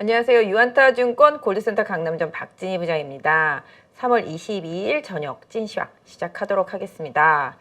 안녕하세요. 유안타증권 골드센터 강남점 박진희 부장입니다. 3월 22일 저녁 찐시황 시작하도록 하겠습니다.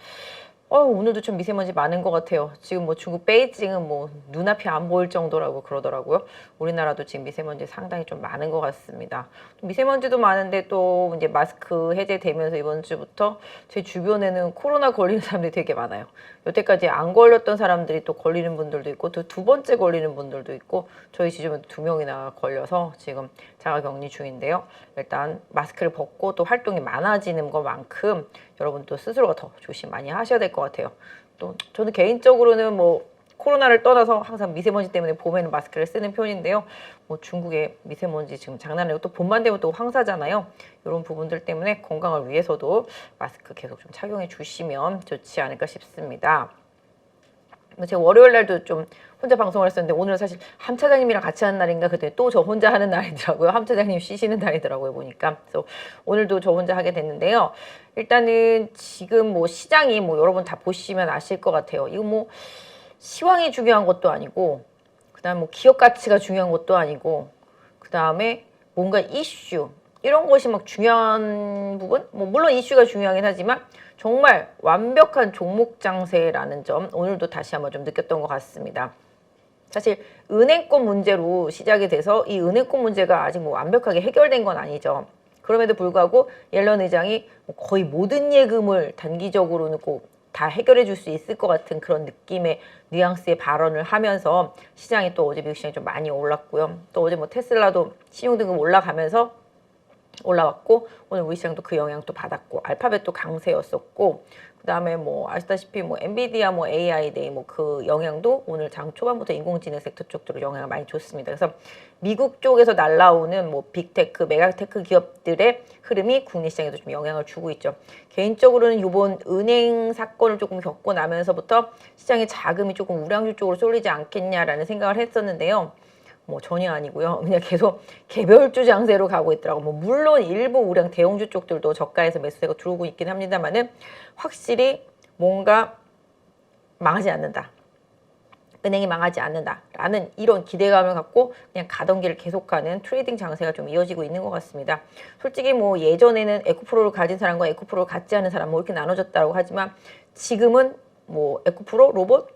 오늘도 좀 미세먼지 많은 것 같아요. 지금 뭐 중국 베이징은 뭐 눈앞이 안 보일 정도라고 그러더라고요. 우리나라도 지금 미세먼지 상당히 좀 많은 것 같습니다. 미세먼지도 많은데 또 이제 마스크 해제되면서 이번 주부터 제 주변에는 코로나 걸리는 사람들이 되게 많아요. 여태까지 안 걸렸던 사람들이 또 걸리는 분들도 있고 또 두 번째 걸리는 분들도 있고 저희 지점에도 2명이나 걸려서 지금 자가격리 중인데요. 일단 마스크를 벗고 또 활동이 많아지는 것만큼 여러분도 스스로가 더 조심 많이 하셔야 될 것 같아요. 또 저는 개인적으로는 뭐 코로나를 떠나서 항상 미세먼지 때문에 봄에는 마스크를 쓰는 편인데요. 뭐 중국의 미세먼지 지금 장난 아니고 또 봄만 되면 또 황사잖아요. 이런 부분들 때문에 건강을 위해서도 마스크 계속 좀 착용해 주시면 좋지 않을까 싶습니다. 제가 월요일 날도 좀 혼자 방송을 했었는데 오늘은 사실 함 차장님이랑 같이 하는 날인가 그때 또 저 혼자 하는 날이더라고요. 함 차장님 쉬시는 날이더라고요 보니까. 그래서 오늘도 저 혼자 하게 됐는데요. 일단은 지금 뭐 시장이 뭐 여러분 다 보시면 아실 것 같아요. 이거 뭐 시황이 중요한 것도 아니고 그다음 뭐 기업 가치가 중요한 것도 아니고 그다음에 뭔가 이슈 이런 것이 막 중요한 부분? 뭐 물론 이슈가 중요하긴 하지만 정말 완벽한 종목 장세라는 점 오늘도 다시 한번 좀 느꼈던 것 같습니다. 사실 은행권 문제로 시작이 돼서 이 은행권 문제가 아직 뭐 완벽하게 해결된 건 아니죠. 그럼에도 불구하고 옐런 의장이 거의 모든 예금을 단기적으로는 꼭 다 해결해 줄 수 있을 것 같은 그런 느낌의 뉘앙스의 발언을 하면서 시장이 또 어제 미국 시장이 좀 많이 올랐고요. 또 어제 뭐 테슬라도 신용등급 올라가면서 올라왔고 오늘 우리 시장도 그 영향 또 받았고 알파벳도 강세였었고 그다음에 뭐 아시다시피 뭐 엔비디아 뭐 AI데이 뭐 그 영향도 오늘 장 초반부터 인공지능 섹터 쪽으로 영향을 많이 줬습니다. 그래서 미국 쪽에서 날라오는 뭐 빅테크, 메가테크 기업들의 흐름이 국내 시장에도 좀 영향을 주고 있죠. 개인적으로는 이번 은행 사건을 조금 겪고 나면서부터 시장의 자금이 조금 우량주 쪽으로 쏠리지 않겠냐라는 생각을 했었는데요. 뭐 전혀 아니고요. 그냥 계속 개별주 장세로 가고 있더라고. 뭐 물론 일부 우량 대형주 쪽들도 저가에서 매수세가 들어오고 있긴 합니다만은 확실히 뭔가 망하지 않는다. 은행이 망하지 않는다라는 이런 기대감을 갖고 그냥 가던 길을 계속 가는 트레이딩 장세가 좀 이어지고 있는 것 같습니다. 솔직히 뭐 예전에는 에코프로를 가진 사람과 에코프로를 갖지 않은 사람 뭐 이렇게 나눠졌다고 하지만 지금은 뭐 에코프로, 로봇,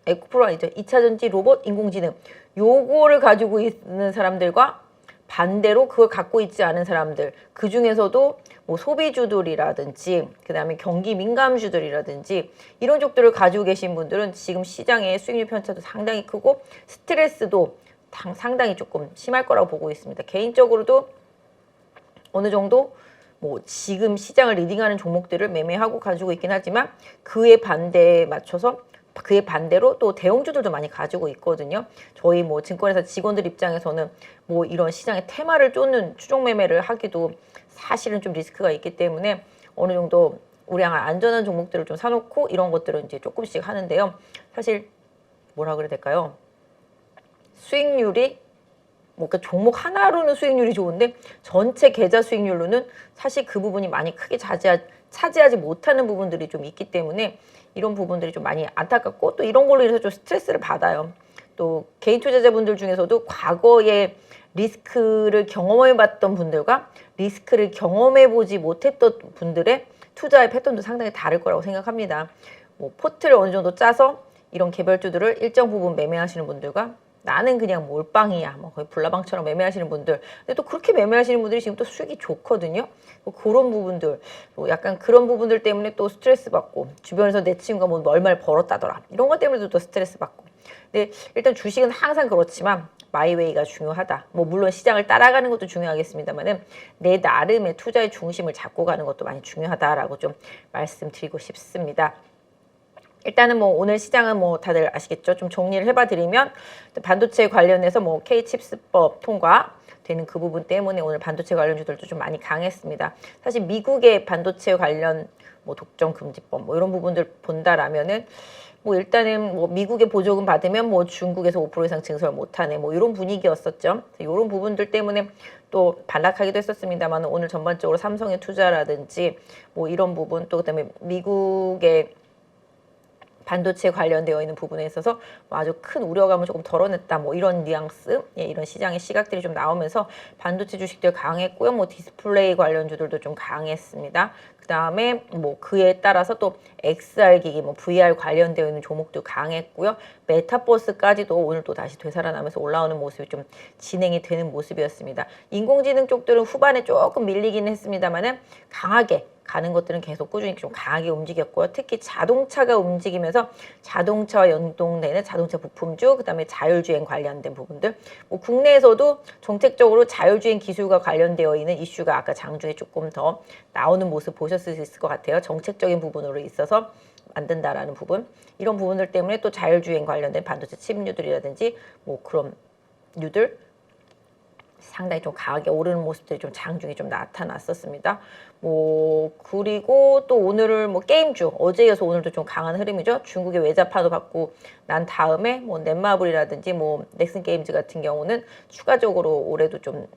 에코프로 아니죠. 2차전지, 로봇, 인공지능 요거를 가지고 있는 사람들과 반대로 그걸 갖고 있지 않은 사람들 그 중에서도 뭐 소비주들이라든지 그 다음에 경기 민감주들이라든지 이런 쪽들을 가지고 계신 분들은 지금 시장의 수익률 편차도 상당히 크고 스트레스도 상당히 조금 심할 거라고 보고 있습니다. 개인적으로도 어느 정도 뭐 지금 시장을 리딩하는 종목들을 매매하고 가지고 있긴 하지만 그에 반대에 맞춰서 그에 반대로 또 대형주들도 많이 가지고 있거든요. 저희 뭐 증권회사 직원들 입장에서는 뭐 이런 시장의 테마를 쫓는 추종 매매를 하기도 사실은 좀 리스크가 있기 때문에 어느 정도 우량한 안전한 종목들을 좀 사놓고 이런 것들은 이제 조금씩 하는데요. 사실 뭐라 그래야 될까요? 수익률이 뭐 그러니까 종목 하나로는 수익률이 좋은데 전체 계좌 수익률로는 사실 그 부분이 많이 크게 차지하지 못하는 부분들이 좀 있기 때문에 이런 부분들이 좀 많이 안타깝고 또 이런 걸로 인해서 좀 스트레스를 받아요. 또 개인 투자자분들 중에서도 과거에 리스크를 경험해봤던 분들과 리스크를 경험해보지 못했던 분들의 투자의 패턴도 상당히 다를 거라고 생각합니다. 뭐 포트를 어느 정도 짜서 이런 개별주들을 일정 부분 매매하시는 분들과 나는 그냥 몰빵이야 뭐 거의 불나방처럼 매매하시는 분들 근데 또 그렇게 매매하시는 분들이 지금 또 수익이 좋거든요. 뭐 그런 부분들 뭐 약간 그런 부분들 때문에 또 스트레스 받고 주변에서 내 친구가 뭐 얼마를 벌었다더라 이런 것 때문에도 또 스트레스 받고 근데 일단 주식은 항상 그렇지만 마이웨이가 중요하다. 뭐 물론 시장을 따라가는 것도 중요하겠습니다만은 내 나름의 투자의 중심을 잡고 가는 것도 많이 중요하다라고 좀 말씀드리고 싶습니다. 일단은 뭐 오늘 시장은 뭐 다들 아시겠죠? 좀 정리를 해봐 드리면 반도체 관련해서 뭐 K칩스법 통과 되는 그 부분 때문에 오늘 반도체 관련주들도 좀 많이 강했습니다. 사실 미국의 반도체 관련 뭐 독점 금지법 뭐 이런 부분들 본다라면은 뭐 일단은 뭐 미국의 보조금 받으면 뭐 중국에서 5% 이상 증설 못하네 뭐 이런 분위기였었죠. 이런 부분들 때문에 또 반락하기도 했었습니다만 오늘 전반적으로 삼성의 투자라든지 뭐 이런 부분 또 그다음에 미국의 반도체 관련되어 있는 부분에 있어서 뭐 아주 큰 우려감을 조금 덜어냈다. 뭐 이런 뉘앙스, 예, 이런 시장의 시각들이 좀 나오면서 반도체 주식들 강했고요. 뭐 디스플레이 관련주들도 좀 강했습니다. 그 다음에 뭐 그에 따라서 또 XR 기기, 뭐 VR 관련되어 있는 종목도 강했고요. 메타버스까지도 오늘 또 다시 되살아나면서 올라오는 모습이 좀 진행이 되는 모습이었습니다. 인공지능 쪽들은 후반에 조금 밀리기는 했습니다만은 강하게 가는 것들은 계속 꾸준히 좀 강하게 움직였고요. 특히 자동차가 움직이면서 자동차와 연동되는 자동차 부품주, 그다음에 자율주행 관련된 부분들. 뭐 국내에서도 정책적으로 자율주행 기술과 관련되어 있는 이슈가 아까 장중에 조금 더 나오는 모습 보셨을 수 있을 것 같아요. 정책적인 부분으로 있어서 만든다라는 부분. 이런 부분들 때문에 또 자율주행 관련된 반도체 칩류들이라든지 뭐 그런 류들 상당히 좀 강하게 오르는 모습들이 좀 장중에 좀 나타났었습니다. 뭐 그리고 또 오늘을 뭐 게임주 어제 이어서 오늘도 좀 강한 흐름이죠. 중국의 외자파도 받고 난 다음에 뭐 넷마블이라든지 뭐 넥슨 게임즈 같은 경우는 추가적으로 올해도 좀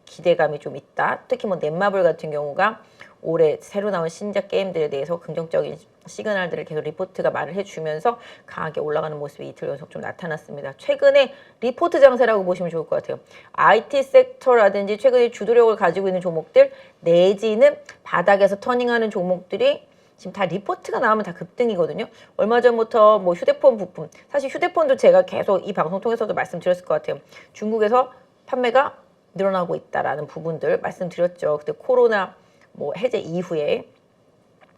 기대감이 좀 있다. 특히 뭐 넷마블 같은 경우가 올해 새로 나온 신작 게임들에 대해서 긍정적인 시그널들을 계속 리포트가 말을 해주면서 강하게 올라가는 모습이 이틀 연속 좀 나타났습니다. 최근에 리포트 장세라고 보시면 좋을 것 같아요. IT 섹터라든지 최근에 주도력을 가지고 있는 종목들 내지는 바닥에서 터닝하는 종목들이 지금 다 리포트가 나오면 다 급등이거든요. 얼마 전부터 뭐 휴대폰 부품, 사실 휴대폰도 제가 계속 이 방송 통해서도 말씀드렸을 것 같아요. 중국에서 판매가 늘어나고 있다라는 부분들 말씀드렸죠. 그때 코로나 뭐 해제 이후에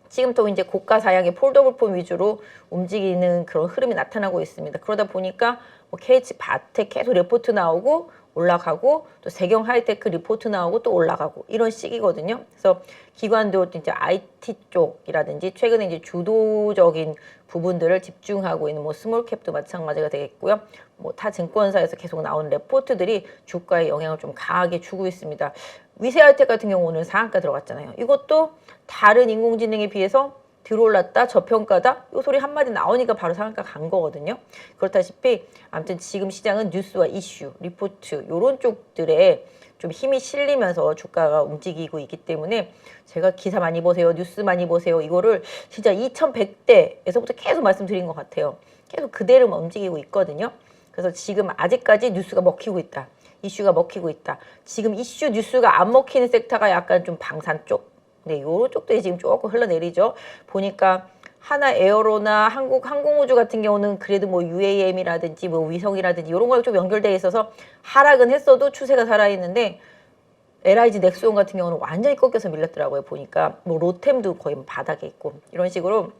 지금 또 이제 고가 사양의 폴더블 폰 위주로 움직이는 그런 흐름이 나타나고 있습니다. 그러다 보니까 뭐 KH 바텍 계속 리포트 나오고 올라가고 또 세경 하이테크 리포트 나오고 또 올라가고 이런 식이거든요. 그래서 기관도 이제 IT 쪽이라든지 최근에 이제 주도적인 부분들을 집중하고 있는 뭐 스몰캡도 마찬가지가 되겠고요. 뭐 타 증권사에서 계속 나오는 레포트들이 주가에 영향을 좀 강하게 주고 있습니다. 위세하이텍 같은 경우 오늘 상한가 들어갔잖아요. 이것도 다른 인공지능에 비해서 들어올랐다, 저평가다, 이 소리 한마디 나오니까 바로 상한가 간 거거든요. 그렇다시피 아무튼 지금 시장은 뉴스와 이슈, 리포트 이런 쪽들에 좀 힘이 실리면서 주가가 움직이고 있기 때문에 제가 기사 많이 보세요, 뉴스 많이 보세요, 이거를 진짜 2100대에서부터 계속 말씀드린 것 같아요. 계속 그대로만 움직이고 있거든요. 그래서 지금 아직까지 뉴스가 먹히고 있다. 이슈가 먹히고 있다. 지금 이슈 뉴스가 안 먹히는 섹터가 약간 좀 방산 쪽. 네, 요런 쪽들이 지금 조금 흘러내리죠. 보니까 하나 에어로나 한국 항공우주 같은 경우는 그래도 뭐 UAM이라든지 뭐 위성이라든지 이런 거랑 좀 연결돼 있어서 하락은 했어도 추세가 살아있는데 LIG 넥스온 같은 경우는 완전히 꺾여서 밀렸더라고요. 보니까 뭐 로템도 거의 바닥에 있고 이런 식으로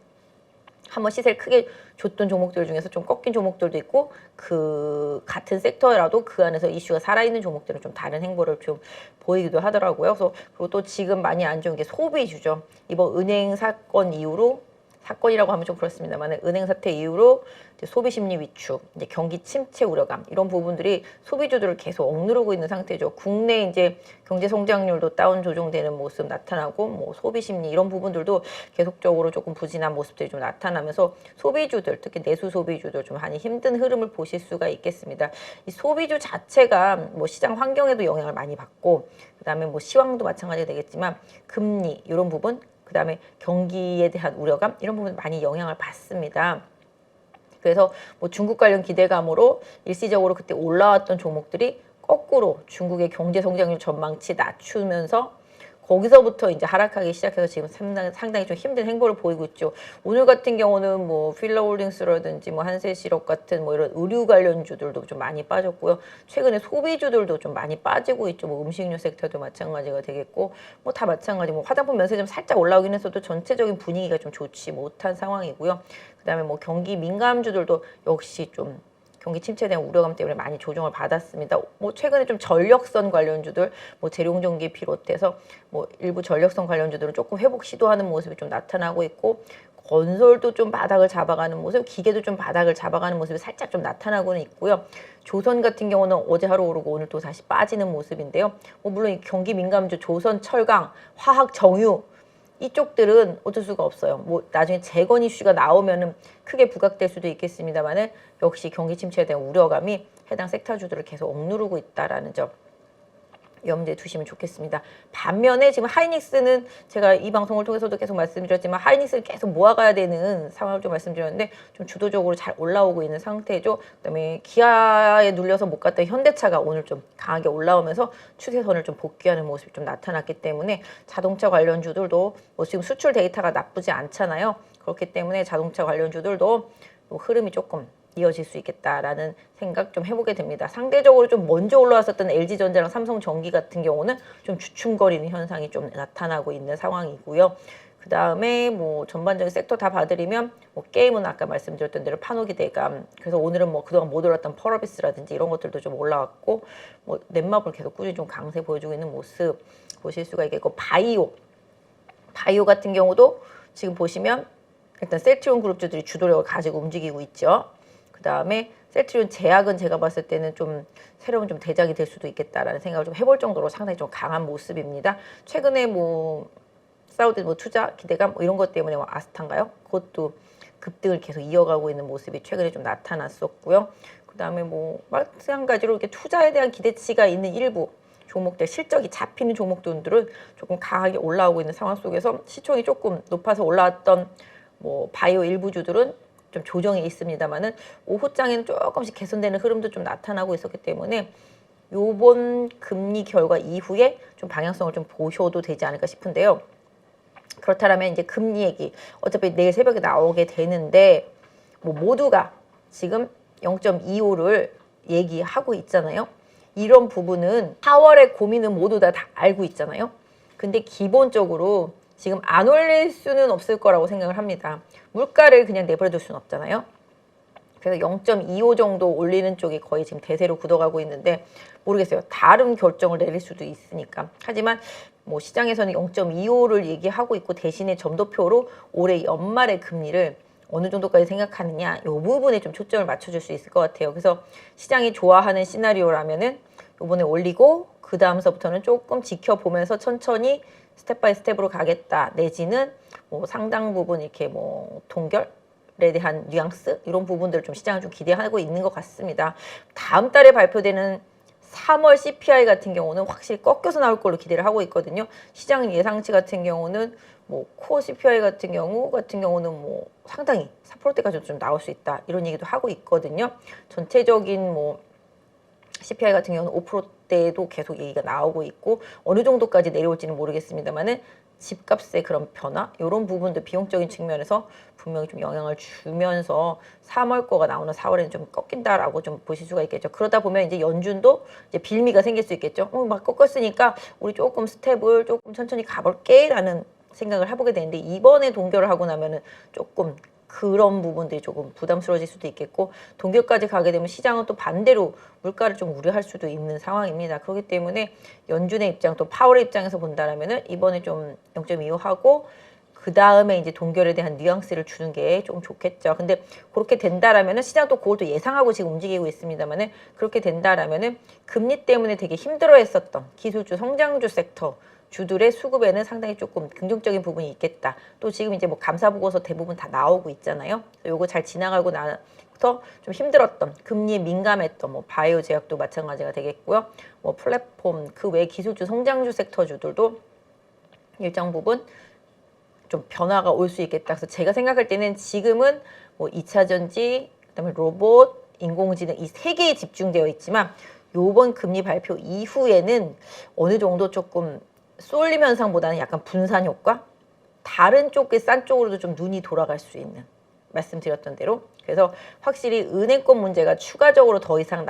한번 시세를 크게 줬던 종목들 중에서 좀 꺾인 종목들도 있고 그 같은 섹터라도 그 안에서 이슈가 살아있는 종목들은 좀 다른 행보를 좀 보이기도 하더라고요. 그래서 그리고 또 지금 많이 안 좋은 게 소비주죠. 이번 은행 사건 이후로 사건이라고 하면 좀 그렇습니다만 은행 사태 이후로 이제 소비 심리 위축, 이제 경기 침체 우려감 이런 부분들이 소비주들을 계속 억누르고 있는 상태죠. 국내 이제 경제 성장률도 다운 조정되는 모습 나타나고 뭐 소비 심리 이런 부분들도 계속적으로 조금 부진한 모습들이 좀 나타나면서 소비주들 특히 내수 소비주들 좀 많이 힘든 흐름을 보실 수가 있겠습니다. 이 소비주 자체가 뭐 시장 환경에도 영향을 많이 받고 그다음에 뭐 시황도 마찬가지가 되겠지만 금리 이런 부분 그 다음에 경기에 대한 우려감 이런 부분 많이 영향을 받습니다. 그래서 뭐 중국 관련 기대감으로 일시적으로 그때 올라왔던 종목들이 거꾸로 중국의 경제 성장률 전망치 낮추면서 거기서부터 이제 하락하기 시작해서 지금 상당히 좀 힘든 행보를 보이고 있죠. 오늘 같은 경우는 뭐 필러홀딩스라든지 뭐 한세시럽 같은 뭐 이런 의류 관련주들도 좀 많이 빠졌고요. 최근에 소비주들도 좀 많이 빠지고 있죠. 뭐 음식료 섹터도 마찬가지가 되겠고 뭐 다 마찬가지. 뭐 화장품 면세점 살짝 올라오긴 했어도 전체적인 분위기가 좀 좋지 못한 상황이고요. 그다음에 뭐 경기 민감주들도 역시 좀 경기 침체에 대한 우려감 때문에 많이 조정을 받았습니다. 뭐 최근에 좀 전력선 관련주들, 뭐 재룡전기 비롯해서 뭐 일부 전력선 관련주들은 조금 회복 시도하는 모습이 좀 나타나고 있고 건설도 좀 바닥을 잡아가는 모습, 기계도 좀 바닥을 잡아가는 모습이 살짝 좀 나타나고는 있고요. 조선 같은 경우는 어제 하루 오르고 오늘 또 다시 빠지는 모습인데요. 뭐 물론 이 경기 민감주 조선, 철강, 화학, 정유 이쪽들은 어쩔 수가 없어요. 뭐 나중에 재건 이슈가 나오면은 크게 부각될 수도 있겠습니다만은 역시 경기 침체에 대한 우려감이 해당 섹터주들을 계속 억누르고 있다라는 점. 염두에 두시면 좋겠습니다. 반면에 지금 하이닉스는 제가 이 방송을 통해서도 계속 말씀드렸지만 하이닉스를 계속 모아가야 되는 상황을 좀 말씀드렸는데 좀 주도적으로 잘 올라오고 있는 상태죠. 그다음에 기아에 눌려서 못 갔던 현대차가 오늘 좀 강하게 올라오면서 추세선을 좀 복귀하는 모습이 좀 나타났기 때문에 자동차 관련주들도 뭐 지금 수출 데이터가 나쁘지 않잖아요. 그렇기 때문에 자동차 관련주들도 뭐 흐름이 조금 이어질 수 있겠다라는 생각 좀 해보게 됩니다. 상대적으로 좀 먼저 올라왔었던 LG전자랑 삼성전기 같은 경우는 좀 주춤거리는 현상이 좀 나타나고 있는 상황이고요. 그 다음에 뭐 전반적인 섹터 다 봐드리면 뭐 게임은 아까 말씀드렸던 대로 판호기대감, 그래서 오늘은 뭐 그동안 못 올랐던 펄어비스라든지 이런 것들도 좀 올라왔고 뭐 넷마블 계속 꾸준히 좀 강세 보여주고 있는 모습 보실 수가 있겠고, 바이오 같은 경우도 지금 보시면 일단 셀트리온 그룹주들이 주도력을 가지고 움직이고 있죠. 그 다음에 셀트리온 제약은 제가 봤을 때는 좀 새로운 좀 대작이 될 수도 있겠다라는 생각을 좀 해볼 정도로 상당히 좀 강한 모습입니다. 최근에 뭐 사우디 뭐 투자 기대감 뭐 이런 것 때문에 뭐 아스탄가요? 그것도 급등을 계속 이어가고 있는 모습이 최근에 좀 나타났었고요. 그 다음에 뭐 마찬가지로 이렇게 투자에 대한 기대치가 있는 일부 종목들, 실적이 잡히는 종목들은 조금 강하게 올라오고 있는 상황 속에서 시총이 조금 높아서 올라왔던 뭐 바이오 일부주들은 좀 조정이 있습니다만은 오후장에는 조금씩 개선되는 흐름도 좀 나타나고 있었기 때문에 요번 금리 결과 이후에 좀 방향성을 좀 보셔도 되지 않을까 싶은데요. 그렇다면 이제 금리 얘기 어차피 내일 새벽에 나오게 되는데 뭐 모두가 지금 0.25를 얘기하고 있잖아요. 이런 부분은 4월의 고민은 모두 다 알고 있잖아요. 근데 기본적으로 지금 안 올릴 수는 없을 거라고 생각을 합니다. 물가를 그냥 내버려둘 수는 없잖아요. 그래서 0.25 정도 올리는 쪽이 거의 지금 대세로 굳어가고 있는데 모르겠어요. 다른 결정을 내릴 수도 있으니까. 하지만 뭐 시장에서는 0.25를 얘기하고 있고 대신에 점도표로 올해 연말의 금리를 어느 정도까지 생각하느냐 이 부분에 좀 초점을 맞춰줄 수 있을 것 같아요. 그래서 시장이 좋아하는 시나리오라면은 이번에 올리고 그 다음서부터는 조금 지켜보면서 천천히 스텝 바이 스텝으로 가겠다, 내지는 뭐 상당 부분 이렇게 뭐 동결에 대한 뉘앙스 이런 부분들을 좀 시장을 좀 기대하고 있는 것 같습니다. 다음 달에 발표되는 3월 CPI 같은 경우는 확실히 꺾여서 나올 걸로 기대를 하고 있거든요. 시장 예상치 같은 경우는 뭐 코어 CPI 같은 경우는 뭐 상당히 4%대까지 좀 나올 수 있다 이런 얘기도 하고 있거든요. 전체적인 뭐 CPI 같은 경우는 5%대도 계속 얘기가 나오고 있고 어느 정도까지 내려올지는 모르겠습니다만은 집값의 그런 변화 이런 부분도 비용적인 측면에서 분명히 좀 영향을 주면서 3월 거가 나오는 4월에는 좀 꺾인다라고 좀 보실 수가 있겠죠. 그러다 보면 이제 연준도 이제 빌미가 생길 수 있겠죠. 막 꺾었으니까 우리 조금 스텝을 조금 천천히 가볼게라는 생각을 해보게 되는데 이번에 동결을 하고 나면은 조금 그런 부분들이 조금 부담스러워질 수도 있겠고 동결까지 가게 되면 시장은 또 반대로 물가를 좀 우려할 수도 있는 상황입니다. 그렇기 때문에 연준의 입장 또 파월의 입장에서 본다라면은 이번에 좀 0.25 하고 그 다음에 이제 동결에 대한 뉘앙스를 주는 게 좀 좋겠죠. 근데 그렇게 된다라면은 시장 또 그걸 또 예상하고 지금 움직이고 있습니다만은 그렇게 된다라면은 금리 때문에 되게 힘들어했었던 기술주, 성장주 섹터 주들의 수급에는 상당히 조금 긍정적인 부분이 있겠다. 또 지금 이제 뭐 감사 보고서 대부분 다 나오고 있잖아요. 요거 잘 지나가고 나서 좀 힘들었던 금리에 민감했던 뭐 바이오 제약도 마찬가지가 되겠고요. 뭐 플랫폼 그 외 기술주, 성장주 섹터주들도 일정 부분 좀 변화가 올 수 있겠다. 그래서 제가 생각할 때는 지금은 뭐 2차 전지, 그다음에 로봇, 인공지능 이 세 개에 집중되어 있지만 요번 금리 발표 이후에는 어느 정도 조금 쏠림 현상보다는 약간 분산 효과? 다른 쪽의 싼 쪽으로도 좀 눈이 돌아갈 수 있는 말씀드렸던 대로 그래서 확실히 은행권 문제가 추가적으로 더 이상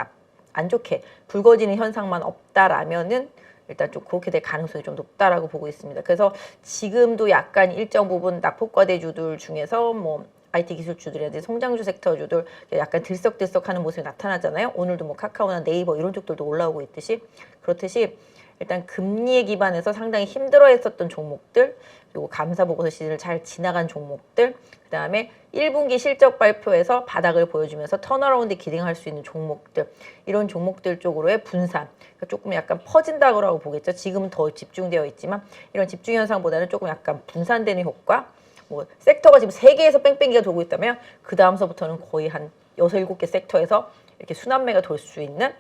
안 좋게 불거지는 현상만 없다라면은 일단 좀 그렇게 될 가능성이 좀 높다라고 보고 있습니다. 그래서 지금도 약간 일정 부분 낙폭과대주들 중에서 뭐 IT 기술주들이라든지 성장주 섹터주들 약간 들썩들썩하는 모습이 나타나잖아요. 오늘도 뭐 카카오나 네이버 이런 쪽들도 올라오고 있듯이 그렇듯이 일단 금리에 기반해서 상당히 힘들어했었던 종목들 그리고 감사보고서 시즌을 잘 지나간 종목들 그 다음에 1분기 실적 발표에서 바닥을 보여주면서 턴어라운드 기대할 수 있는 종목들 이런 종목들 쪽으로의 분산 그러니까 조금 약간 퍼진다고 보겠죠. 지금은 더 집중되어 있지만 이런 집중 현상보다는 조금 약간 분산되는 효과 뭐 섹터가 지금 3개에서 뺑뺑이가 돌고 있다면 그 다음서부터는 거의 한 6, 7개 섹터에서 이렇게 순환매가 돌 수 있는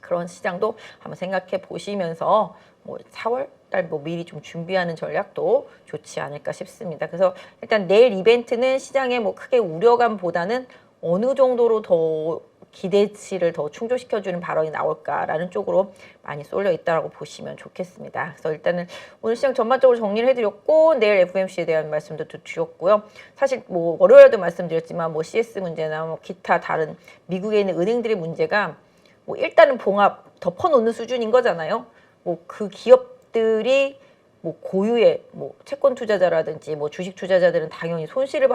그런 시장도 한번 생각해 보시면서 뭐 4월 달 뭐 미리 좀 준비하는 전략도 좋지 않을까 싶습니다. 그래서 일단 내일 이벤트는 시장에 뭐 크게 우려감보다는 어느 정도로 더 기대치를 더 충족시켜주는 발언이 나올까라는 쪽으로 많이 쏠려 있다고 보시면 좋겠습니다. 그래서 일단은 오늘 시장 전반적으로 정리를 해드렸고 내일 FOMC에 대한 말씀도 드렸고요. 사실 뭐 월요일에도 말씀드렸지만 뭐 CS 문제나 뭐 기타 다른 미국에 있는 은행들의 문제가 뭐 일단은 봉합 덮어놓는 수준인 거잖아요. 뭐 그 기업들이 뭐 고유의 뭐 채권 투자자라든지 뭐 주식 투자자들은 당연히 손실을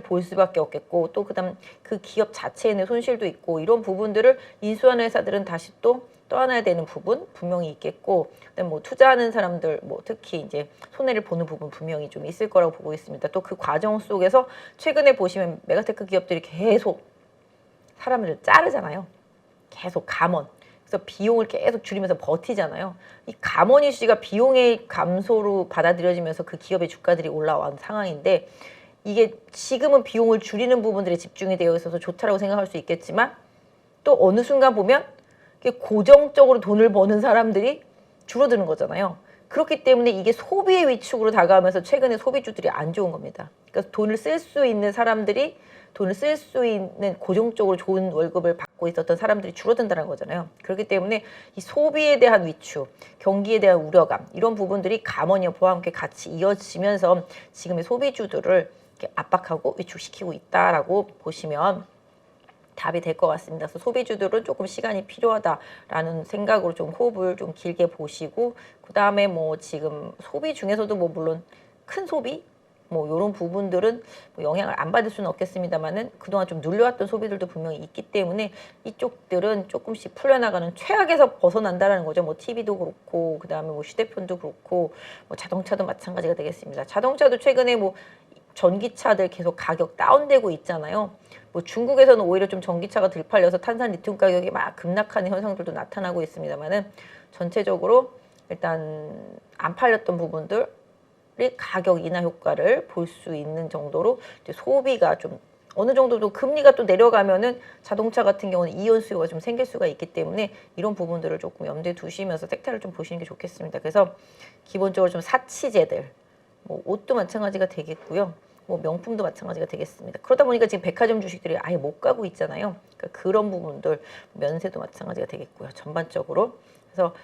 볼 수밖에 없겠고 또 그다음 그 기업 자체에는 손실도 있고 이런 부분들을 인수하는 회사들은 다시 또 떠안아야 되는 부분 분명히 있겠고 그다음 뭐 투자하는 사람들 뭐 특히 이제 손해를 보는 부분 분명히 좀 있을 거라고 보고 있습니다. 또 그 과정 속에서 최근에 보시면 메가테크 기업들이 계속 사람들을 자르잖아요. 계속 감원. 그래서 비용을 계속 줄이면서 버티잖아요. 이 감원 이슈가 비용의 감소로 받아들여지면서 그 기업의 주가들이 올라온 상황인데 이게 지금은 비용을 줄이는 부분들에 집중이 되어 있어서 좋다라고 생각할 수 있겠지만 또 어느 순간 보면 고정적으로 돈을 버는 사람들이 줄어드는 거잖아요. 그렇기 때문에 이게 소비의 위축으로 다가오면서 최근에 소비주들이 안 좋은 겁니다. 그러니까 돈을 쓸 수 있는 사람들이 돈을 쓸 수 있는 고정적으로 좋은 월급을 받고 있었던 사람들이 줄어든다는 거잖아요. 그렇기 때문에 이 소비에 대한 위축, 경기에 대한 우려감 이런 부분들이 감원여부와 함께 같이 이어지면서 지금의 소비주들을 이렇게 압박하고 위축시키고 있다라고 보시면 답이 될 것 같습니다. 그래서 소비주들은 조금 시간이 필요하다라는 생각으로 좀 호흡을 좀 길게 보시고 그 다음에 뭐 지금 소비 중에서도 뭐 물론 큰 소비 뭐 이런 부분들은 뭐 영향을 안 받을 수는 없겠습니다만은 그동안 좀 눌려왔던 소비들도 분명히 있기 때문에 이쪽들은 조금씩 풀려나가는 최악에서 벗어난다라는 거죠. 뭐 TV도 그렇고 그 다음에 뭐 휴대폰도 그렇고 뭐 자동차도 마찬가지가 되겠습니다. 자동차도 최근에 뭐 전기차들 계속 가격 다운되고 있잖아요. 뭐 중국에서는 오히려 좀 전기차가 덜 팔려서 탄산 리튬 가격이 막 급락하는 현상들도 나타나고 있습니다만은 전체적으로 일단 안 팔렸던 부분들 가격 인하 효과를 볼 수 있는 정도로 이제 소비가 좀 어느 정도 금리가 또 내려가면은 자동차 같은 경우는 이연 수요가 좀 생길 수가 있기 때문에 이런 부분들을 조금 염두에 두시면서 섹터를 좀 보시는 게 좋겠습니다. 그래서 기본적으로 좀 사치제들, 뭐 옷도 마찬가지가 되겠고요. 뭐 명품도 마찬가지가 되겠습니다. 그러다 보니까 지금 백화점 주식들이 아예 못 가고 있잖아요. 그러니까 그런 부분들, 면세도 마찬가지가 되겠고요. 전반적으로. 그래서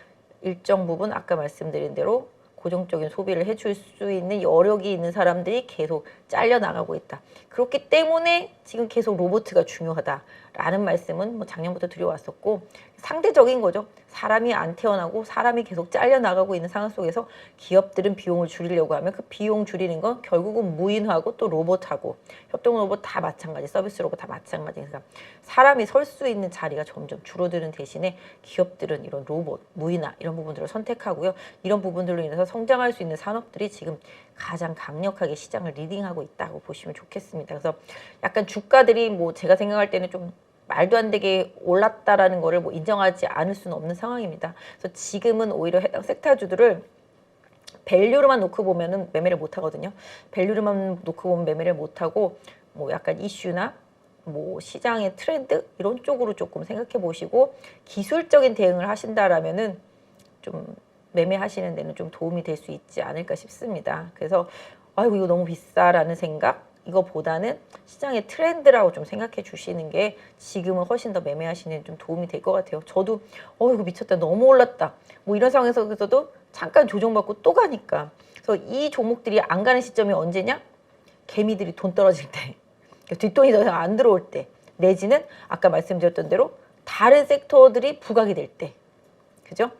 일정 부분 아까 말씀드린 대로 고정적인 소비를 해줄 수 있는 여력이 있는 사람들이 계속 잘려나가고 있다. 그렇기 때문에 지금 계속 로보트가 중요하다라는 말씀은 뭐 작년부터 드려왔었고 상대적인 거죠. 사람이 안 태어나고 사람이 계속 잘려나가고 있는 상황 속에서 기업들은 비용을 줄이려고 하면 그 비용 줄이는 건 결국은 무인화하고 또 로봇하고 협동 로봇 다 마찬가지, 서비스 로봇 다 마찬가지. 그러니까 사람이 설 수 있는 자리가 점점 줄어드는 대신에 기업들은 이런 로봇, 무인화 이런 부분들을 선택하고요. 이런 부분들로 인해서 성장할 수 있는 산업들이 지금 가장 강력하게 시장을 리딩하고 있다고 보시면 좋겠습니다. 그래서 약간 주가들이 뭐 제가 생각할 때는 좀 말도 안 되게 올랐다라는 거를 뭐 인정하지 않을 수는 없는 상황입니다. 그래서 지금은 오히려 해당 섹터주들을 밸류로만 놓고 보면은 매매를 못 하거든요. 밸류로만 놓고 보면 매매를 못 하고 뭐 약간 이슈나 뭐 시장의 트렌드 이런 쪽으로 조금 생각해 보시고 기술적인 대응을 하신다라면은 좀 매매하시는 데는 좀 도움이 될 수 있지 않을까 싶습니다. 그래서 아이고 이거 너무 비싸라는 생각 이거보다는 시장의 트렌드라고 좀 생각해 주시는 게 지금은 훨씬 더 매매하시는 데 좀 도움이 될 것 같아요. 저도 이거 미쳤다 너무 올랐다 뭐 이런 상황에서도 잠깐 조정받고 또 가니까 그래서 이 종목들이 안 가는 시점이 언제냐? 개미들이 돈 떨어질 때 뒷돈이 더 이상 안 들어올 때 내지는 아까 말씀드렸던 대로 다른 섹터들이 부각이 될 때 그죠?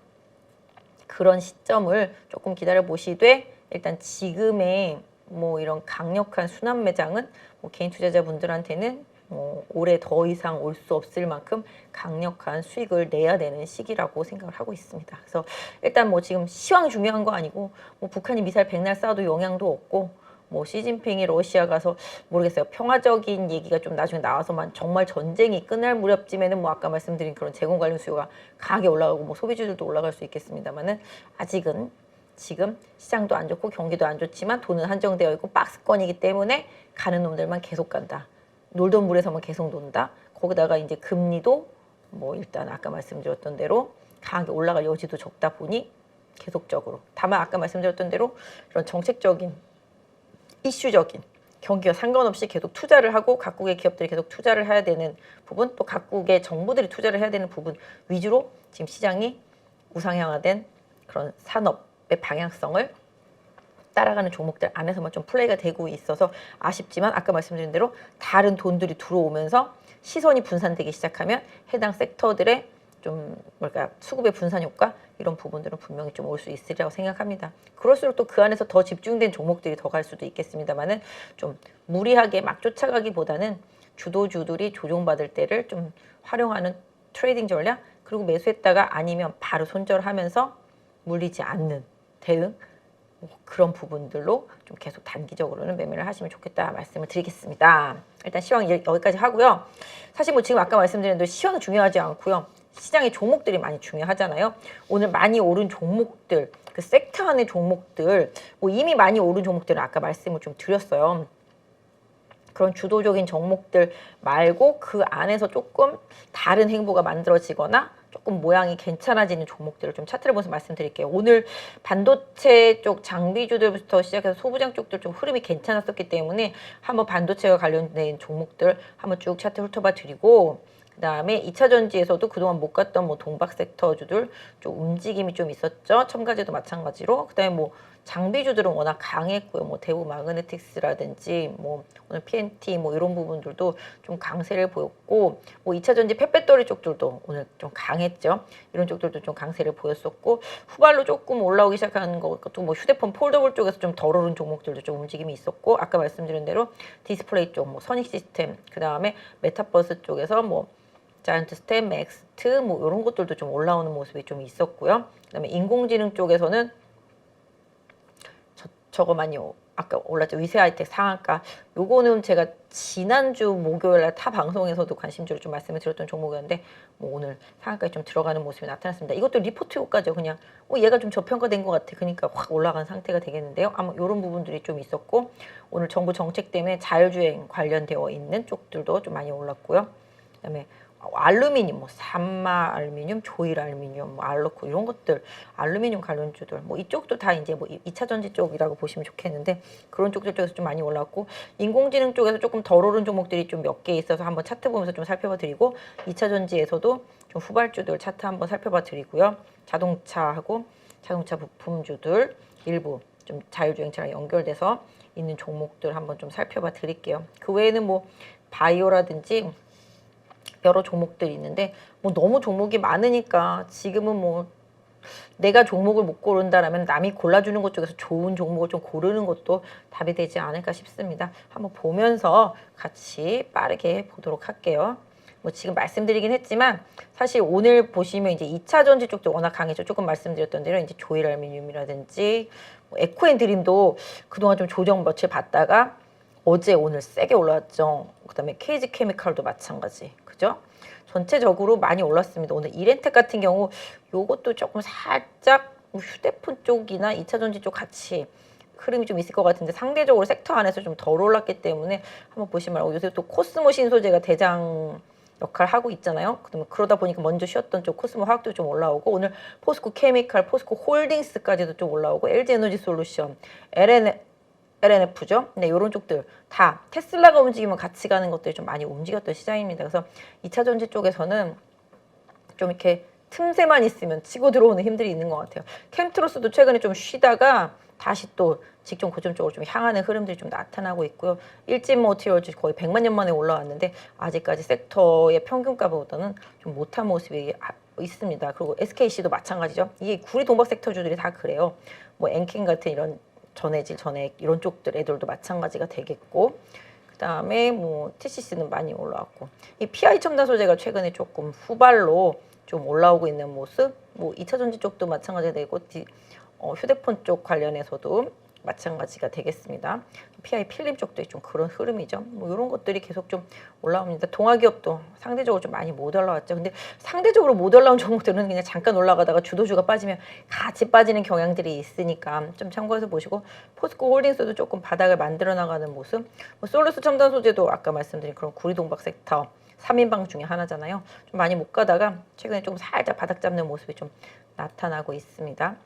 그런 시점을 조금 기다려 보시되 일단 지금의 뭐 이런 강력한 순환 매장은 뭐 개인 투자자분들한테는 뭐 올해 더 이상 올 수 없을 만큼 강력한 수익을 내야 되는 시기라고 생각을 하고 있습니다. 그래서 일단 뭐 지금 시황이 중요한 거 아니고 뭐 북한이 미사일 백날 쏴도 영향도 없고 뭐 시진핑이 러시아 가서 모르겠어요. 평화적인 얘기가 좀 나중에 나와서만 정말 전쟁이 끝날 무렵쯤에는 뭐 아까 말씀드린 그런 제공 관련 수요가 강하게 올라가고 뭐 소비주들도 올라갈 수 있겠습니다만은 아직은 지금 시장도 안 좋고 경기도 안 좋지만 돈은 한정되어 있고 박스권이기 때문에 가는 놈들만 계속 간다. 놀던 물에서만 계속 논다. 거기다가 이제 금리도 뭐 일단 아까 말씀드렸던 대로 강하게 올라갈 여지도 적다 보니 계속적으로, 다만 아까 말씀드렸던 대로 이런 정책적인 이슈적인 경기와 상관없이 계속 투자를 하고 각국의 기업들이 계속 투자를 해야 되는 부분, 또 각국의 정부들이 투자를 해야 되는 부분 위주로 지금 시장이 우상향화된 그런 산업의 방향성을 따라가는 종목들 안에서만 좀 플레이가 되고 있어서 아쉽지만, 아까 말씀드린 대로 다른 돈들이 들어오면서 시선이 분산되기 시작하면 해당 섹터들의 좀 수급의 분산 효과, 이런 부분들은 분명히 좀 올 수 있으리라고 생각합니다. 그럴수록 또 그 안에서 더 집중된 종목들이 더 갈 수도 있겠습니다만은, 좀 무리하게 막 쫓아가기보다는 주도주들이 조정받을 때를 좀 활용하는 트레이딩 전략, 그리고 매수했다가 아니면 바로 손절하면서 물리지 않는 대응, 그런 부분들로 좀 계속 단기적으로는 매매를 하시면 좋겠다 말씀을 드리겠습니다. 일단 시황 여기까지 하고요. 사실 뭐 지금 아까 말씀드린 대로 시황은 중요하지 않고요. 시장의 종목들이 많이 중요하잖아요. 오늘 많이 오른 종목들, 그 섹터 안의 종목들, 뭐 이미 많이 오른 종목들은 아까 말씀을 좀 드렸어요. 그런 주도적인 종목들 말고 그 안에서 조금 다른 행보가 만들어지거나 조금 모양이 괜찮아지는 종목들을 좀 차트를 보면서 말씀드릴게요. 오늘 반도체 쪽 장비주들부터 시작해서 소부장 쪽들 좀 흐름이 괜찮았었기 때문에 한번 반도체와 관련된 종목들 한번 쭉 차트 훑어봐 드리고, 그 다음에 2차 전지에서도 그동안 못 갔던 뭐 동박 섹터주들 좀 움직임이 좀 있었죠. 첨가제도 마찬가지로. 그 다음에 뭐 장비주들은 워낙 강했고요. 뭐 대우 마그네틱스라든지 뭐 오늘 PNT 뭐 이런 부분들도 좀 강세를 보였고, 뭐 2차 전지 폐배터리 쪽들도 오늘 좀 강했죠. 이런 쪽들도 좀 강세를 보였었고, 후발로 조금 올라오기 시작하는 것도 뭐 휴대폰 폴더블 쪽에서 좀 덜 오른 종목들도 좀 움직임이 있었고, 아까 말씀드린 대로 디스플레이 쪽, 뭐 선익 시스템, 그 다음에 메타버스 쪽에서 뭐 자이언트 스텝, 맥스트 뭐 이런 것들도 좀 올라오는 모습이 좀 있었고요. 그다음에 인공지능 쪽에서는 저거 많이 아까 올랐죠. 위세하이텍 상한가. 요거는 제가 지난주 목요일날 타 방송에서도 관심주를 좀 말씀을 드렸던 종목이었는데, 뭐 오늘 상한가에 좀 들어가는 모습이 나타났습니다. 이것도 리포트 효과죠. 그냥 얘가 좀 저평가된 것 같아. 그러니까 확 올라간 상태가 되겠는데요. 아마 이런 부분들이 좀 있었고, 오늘 정부 정책 때문에 자율주행 관련되어 있는 쪽들도 좀 많이 올랐고요. 그다음에 알루미늄, 뭐 산마 알루미늄, 조일 알루미늄, 뭐 알로코 이런 것들, 알루미늄 관련주들, 뭐 이쪽도 다 이제 뭐 2차 전지 쪽이라고 보시면 좋겠는데, 그런 쪽들 쪽에서 좀 많이 올랐고, 인공지능 쪽에서 조금 덜 오른 종목들이 좀 몇 개 있어서 한번 차트 보면서 좀 살펴봐 드리고, 2차 전지에서도 좀 후발주들 차트 한번 살펴봐 드리고요. 자동차하고 자동차 부품주들 일부 좀 자율주행차랑 연결돼서 있는 종목들 한번 좀 살펴봐 드릴게요. 그 외에는 뭐 바이오라든지 여러 종목들이 있는데, 뭐 너무 종목이 많으니까 지금은 뭐 내가 종목을 못 고른다라면 남이 골라주는 것 중에서 좋은 종목을 좀 고르는 것도 답이 되지 않을까 싶습니다. 한번 보면서 같이 빠르게 보도록 할게요. 뭐 지금 말씀드리긴 했지만 사실 오늘 보시면 이제 2차 전지 쪽도 워낙 강해져. 조금 말씀드렸던 대로 이제 조일 알루미늄이라든지 뭐 에코앤드림도 그동안 좀 조정 며칠 받다가 어제 오늘 세게 올라왔죠. 그다음에 KG 케미칼도 마찬가지. 그죠? 전체적으로 많이 올랐습니다. 오늘 이렌텍 같은 경우 요것도 조금 살짝 휴대폰 쪽이나 2차 전지 쪽 같이 흐름이 좀 있을 것 같은데, 상대적으로 섹터 안에서 좀 덜 올랐기 때문에 한번 보시면, 요새 또 코스모 신소재가 대장 역할을 하고 있잖아요. 그러다 보니까 먼저 쉬었던 쪽 코스모 화학도 좀 올라오고, 오늘 포스코 케미칼, 포스코 홀딩스까지도 좀 올라오고, LG 에너지 솔루션, LNF죠. 네, 이런 쪽들 다 테슬라가 움직이면 같이 가는 것들이 좀 많이 움직였던 시장입니다. 그래서 2차 전지 쪽에서는 좀 이렇게 틈새만 있으면 치고 들어오는 힘들이 있는 것 같아요. 캠트로스도 최근에 좀 쉬다가 다시 또 직전 고점 쪽으로 좀 향하는 흐름들이 좀 나타나고 있고요. 일진 머티리얼즈 거의 100만 년 만에 올라왔는데 아직까지 섹터의 평균가보다는 좀 못한 모습이 있습니다. 그리고 SKC도 마찬가지죠. 이게 구리 동박 섹터주들이 다 그래요. 뭐 엔킨 같은 이런 전해질, 전액 이런 쪽들 애들도 마찬가지가 되겠고, 그 다음에 뭐 TCC는 많이 올라왔고, 이 PI 첨단 소재가 최근에 조금 후발로 좀 올라오고 있는 모습, 뭐 2차 전지 쪽도 마찬가지가 되고, 휴대폰 쪽 관련해서도 마찬가지가 되겠습니다. PI 필름 쪽도 좀 그런 흐름이죠. 뭐 이런 것들이 계속 좀 올라옵니다. 동아기업도 상대적으로 좀 많이 못 올라왔죠. 근데 상대적으로 못 올라온 종목들은 그냥 잠깐 올라가다가 주도주가 빠지면 같이 빠지는 경향들이 있으니까 좀 참고해서 보시고, 포스코 홀딩스도 조금 바닥을 만들어 나가는 모습, 뭐 솔루스 첨단 소재도 아까 말씀드린 그런 구리 동박 섹터 3인방 중에 하나잖아요. 좀 많이 못 가다가 최근에 좀 살짝 바닥 잡는 모습이 좀 나타나고 있습니다.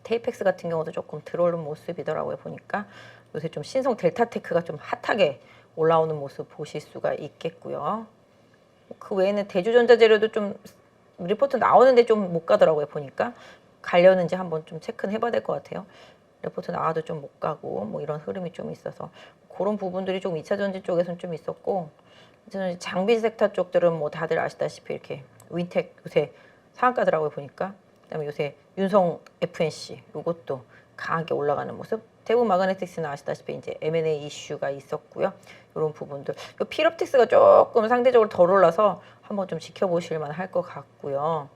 테이펙스 같은 경우도 조금 들어오는 모습이더라고요. 보니까 요새 좀 신성 델타테크가 좀 핫하게 올라오는 모습 보실 수가 있겠고요. 그 외에는 대주전자재료도 좀 리포트 나오는데 좀 못 가더라고요. 보니까 가려는지 한번 좀 체크는 해봐야 될 것 같아요. 리포트 나와도 좀 못 가고 뭐 이런 흐름이 좀 있어서 그런 부분들이 좀 2차 전지 쪽에서는 좀 있었고, 장비 섹터 쪽들은 뭐 다들 아시다시피 이렇게 윈텍 요새 상한가더라고요. 보니까. 그다음에 요새 윤성 FNC 요것도 강하게 올라가는 모습. 대부 마그네틱스는 아시다시피 이제 M&A 이슈가 있었고요. 이런 부분들. 요 필옵틱스가 조금 상대적으로 덜 올라서 한번 좀 지켜보실 만할 것 같고요.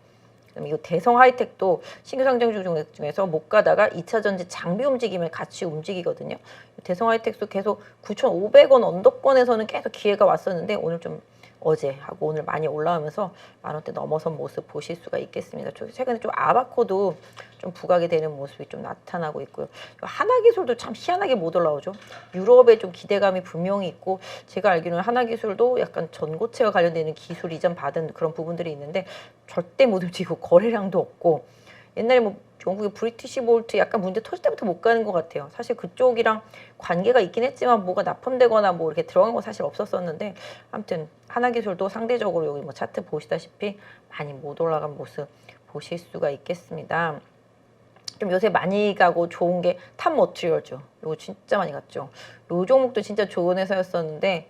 그다음에 이 대성 하이텍도 신규 상장주 중에서 못 가다가 2차 전지 장비 움직임을 같이 움직이거든요. 대성 하이텍도 계속 9,500원 언더권에서는 계속 기회가 왔었는데 오늘 좀 어제하고 오늘 많이 올라오면서 10,000원대 넘어선 모습 보실 수가 있겠습니다. 최근에 좀 아바코도 좀 부각이 되는 모습이 좀 나타나고 있고요. 하나기술도 참 희한하게 못 올라오죠. 유럽에 좀 기대감이 분명히 있고, 제가 알기로는 하나기술도 약간 전고체와 관련되는 기술 이전 받은 그런 부분들이 있는데 절대 못 움직이고 거래량도 없고, 옛날에 뭐 영국의 브리티시 볼트 약간 문제 터질 때부터 못 가는 것 같아요. 사실 그쪽이랑 관계가 있긴 했지만 뭐가 납품되거나 뭐 이렇게 들어간 건 사실 없었었는데, 아무튼 하나기술도 상대적으로 여기 뭐 차트 보시다시피 많이 못 올라간 모습 보실 수가 있겠습니다. 좀 요새 많이 가고 좋은 게 탑 머티리얼죠. 이거 진짜 많이 갔죠. 요 종목도 진짜 좋은 회사였었는데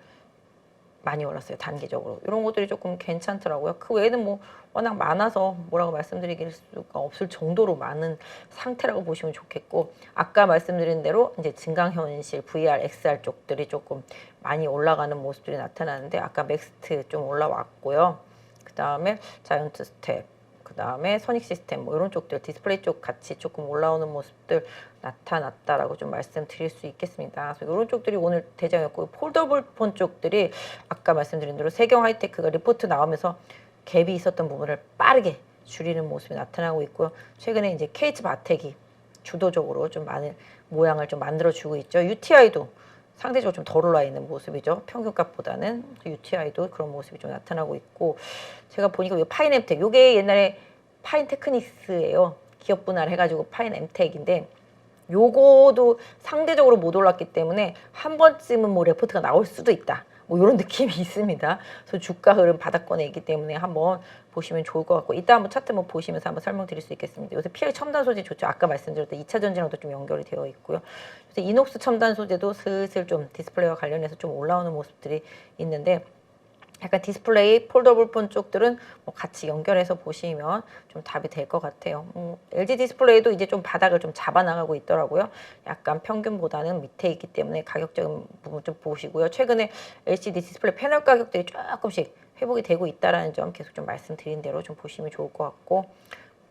많이 올랐어요. 단기적으로. 이런 것들이 조금 괜찮더라고요. 그 외에는 뭐 워낙 많아서 뭐라고 말씀드릴 수가 없을 정도로 많은 상태라고 보시면 좋겠고, 아까 말씀드린 대로 이제 증강현실, VR, XR 쪽들이 조금 많이 올라가는 모습들이 나타나는데, 아까 맥스트 좀 올라왔고요. 그 다음에 자이언트 스텝, 그 다음에 선익 시스템 뭐 이런 쪽들, 디스플레이 쪽 같이 조금 올라오는 모습들 나타났다라고 좀 말씀드릴 수 있겠습니다. 그래서 이런 쪽들이 오늘 대장이었고, 폴더블 폰 쪽들이 아까 말씀드린 대로 세경 하이테크가 리포트 나오면서 갭이 있었던 부분을 빠르게 줄이는 모습이 나타나고 있고요. 최근에 이제 KH 바텍이 주도적으로 좀 많은 모양을 좀 만들어주고 있죠. UTI도 상대적으로 좀 덜 올라 있는 모습이죠. 평균값보다는. UTI도 그런 모습이 좀 나타나고 있고, 제가 보니까 이 파인엠텍, 요게 옛날에 파인테크닉스예요. 기업 분할 해가지고 파인엠텍인데, 요거도 상대적으로 못 올랐기 때문에 한 번쯤은 뭐 레포트가 나올 수도 있다. 뭐 이런 느낌이 있습니다. 그래서 주가 흐름 바닥권에 있기 때문에 한번 보시면 좋을 것 같고, 이따 한번 차트 한번 보시면서 한번 설명드릴 수 있겠습니다. 요새 PL 첨단 소재 좋죠. 아까 말씀드렸던 2차 전지랑도 좀 연결이 되어 있고요. 요새 이녹스 첨단 소재도 슬슬 좀 디스플레이와 관련해서 좀 올라오는 모습들이 있는데, 약간 디스플레이, 폴더블 폰 쪽들은 뭐 같이 연결해서 보시면 좀 답이 될 것 같아요. LG 디스플레이도 이제 좀 바닥을 좀 잡아나가고 있더라고요. 약간 평균보다는 밑에 있기 때문에 가격적인 부분 좀 보시고요. 최근에 LCD 디스플레이 패널 가격들이 조금씩 회복이 되고 있다는 점 계속 좀 말씀드린 대로 좀 보시면 좋을 것 같고,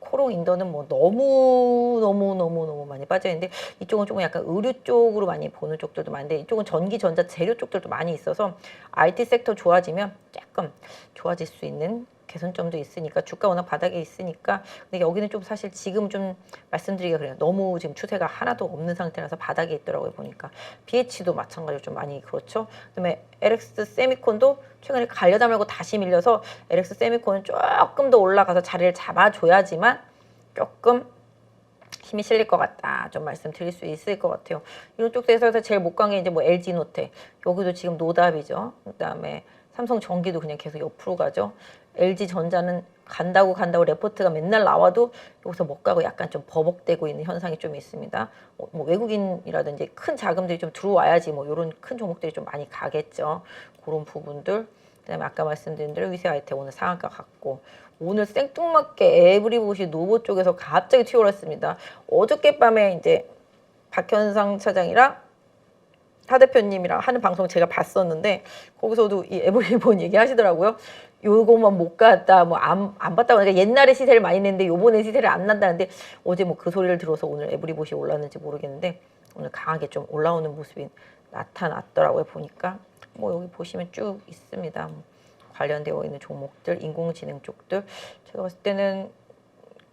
코롱 인더는 뭐 너무 많이 빠져 있는데, 이쪽은 조금 약간 의류 쪽으로 많이 보는 쪽들도 많은데, 이쪽은 전기 전자 재료 쪽들도 많이 있어서 IT 섹터 좋아지면 조금 좋아질 수 있는 개선점도 있으니까, 주가 워낙 바닥에 있으니까. 근데 여기는 좀 사실 지금 좀 말씀드리기가 그래요. 너무 지금 추세가 하나도 없는 상태라서 바닥에 있더라고요. 보니까 BH도 마찬가지로 좀 많이 그렇죠. 그다음에 LX 세미콘도 최근에 가려다 말고 다시 밀려서 LX 세미콘은 조금 더 올라가서 자리를 잡아줘야지만 조금 힘이 실릴 것 같다, 좀 말씀드릴 수 있을 것 같아요. 이런 쪽에서 제일 못 간 게 이제 뭐 LG 노텍, 여기도 지금 노답이죠. 그다음에 삼성 전기도 그냥 계속 옆으로 가죠. LG 전자는 간다고 레포트가 맨날 나와도 여기서 못 가고 약간 좀 버벅대고 있는 현상이 좀 있습니다. 뭐 외국인이라든지 큰 자금들이 좀 들어와야지 뭐 이런 큰 종목들이 좀 많이 가겠죠. 그런 부분들. 그다음에 아까 말씀드린 대로 위세 아이텍 오늘 상한가 갔고, 오늘 생뚱맞게 에브리봇이 노보 쪽에서 갑자기 튀어올랐습니다. 어저께 밤에 이제 박현상 차장이랑 하 대표님이랑 하는 방송 제가 봤었는데, 거기서도 이 에브리봇 얘기하시더라고요. 요거만 못 갔다, 뭐 안 봤다고. 그러니까 옛날에 시세를 많이 냈는데 요번에 시세를 안 난다는데, 어제 뭐 그 소리를 들어서 오늘 에브리봇이 올랐는지 모르겠는데 오늘 강하게 좀 올라오는 모습이 나타났더라고요. 보니까 뭐 여기 보시면 쭉 있습니다. 관련되어 있는 종목들, 인공지능 쪽들. 제가 봤을 때는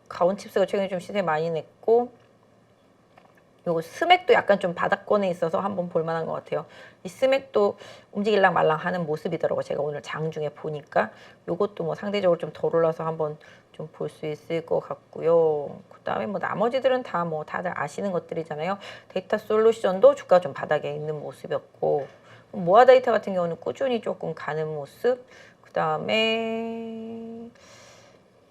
가온칩스가 최근에 좀 시세 많이 냈고, 요거 스맥도 약간 좀 바닥권에 있어서 한번 볼만한 것 같아요. 이 스맥도 움직일랑 말랑 하는 모습이더라고요. 제가 오늘 장중에 보니까 요것도 뭐 상대적으로 좀 덜 올라서 한번 좀 볼 수 있을 것 같고요. 그 다음에 뭐 나머지들은 다 뭐 다들 아시는 것들이잖아요. 데이터 솔루션도 주가 좀 바닥에 있는 모습이었고, 모아 데이터 같은 경우는 꾸준히 조금 가는 모습. 그 다음에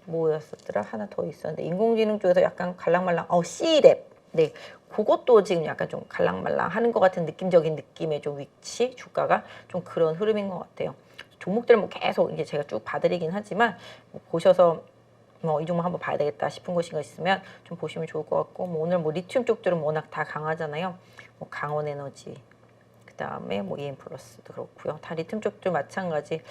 뭐였었더라? 하나 더 있었는데 인공지능 쪽에서 약간 갈랑말랑 C랩. 네, 그것도 지금 약간 좀 갈랑말랑 하는 것 같은 느낌적인 느낌의 좀 위치, 주가가 좀 그런 흐름인 것 같아요. 종목들 뭐 계속 이제 제가 쭉 봐드리긴 하지만 뭐 보셔서 뭐 이 종목 한번 봐야 되겠다 싶은 곳이 있으면 좀 보시면 좋을 것 같고, 뭐 오늘 뭐 리튬 쪽들은 워낙 다 강하잖아요. 뭐 강원에너지, 그다음에 뭐 EM 플러스도 그렇고요. 다 리튬 쪽도 마찬가지.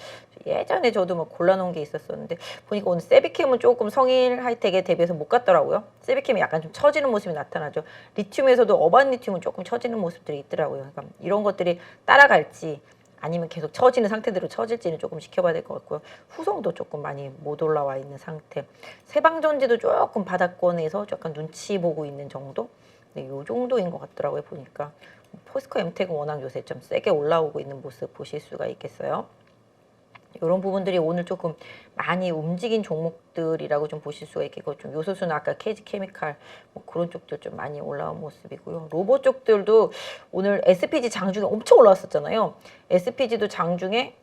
예전에 저도 뭐 골라놓은 게 있었었는데 보니까 오늘 세비캠은 조금 성일 하이텍에 대비해서 못 갔더라고요. 세비캠이 약간 좀 처지는 모습이 나타나죠. 리튬에서도 어반 리튬은 조금 처지는 모습들이 있더라고요. 그러니까 이런 것들이 따라갈지 아니면 계속 처지는 상태대로 처질지는 조금 지켜봐야 될 것 같고요. 후성도 조금 많이 못 올라와 있는 상태. 세방전지도 조금 바닥권에서 약간 눈치 보고 있는 정도? 네, 요 정도인 것 같더라고요, 보니까. 포스코 엠텍은 워낙 요새 좀 세게 올라오고 있는 모습 보실 수가 있겠어요. 이런 부분들이 오늘 조금 많이 움직인 종목들이라고 좀 보실 수가 있겠고, 좀 요소수는 아까 KG 케미칼 뭐 그런 쪽들 좀 많이 올라온 모습이고요. 로봇 쪽들도 오늘 SPG 장중에 엄청 올라왔었잖아요. SPG도 장중에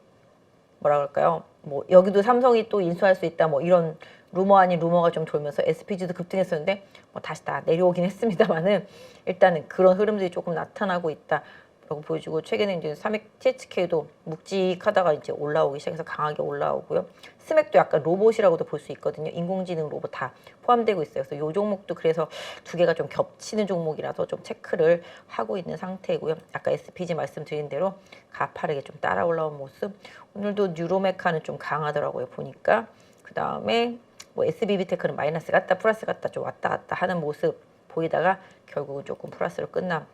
뭐라 그럴까요? 뭐 여기도 삼성이 또 인수할 수 있다 뭐 이런 루머 아닌 루머가 좀 돌면서 SPG도 급등했었는데 뭐 다시 다 내려오긴 했습니다만은 일단은 그런 흐름들이 조금 나타나고 있다라고 보여주고, 최근에 이제 3익 THK도 묵직하다가 이제 올라오기 시작해서 강하게 올라오고요. 스맥도 약간 로봇이라고도 볼 수 있거든요. 인공지능 로봇 다 포함되고 있어요. 그래서 요 종목도 그래서 두 개가 좀 겹치는 종목이라서 좀 체크를 하고 있는 상태이고요. 아까 SPG 말씀드린 대로 가파르게 좀 따라 올라온 모습. 오늘도 뉴로메카는 좀 강하더라고요, 보니까. 그 다음에 뭐 SBB테크는 마이너스 갔다 플러스 갔다 좀 왔다 갔다 하는 모습 보이다가 결국은 조금 플러스로 끝난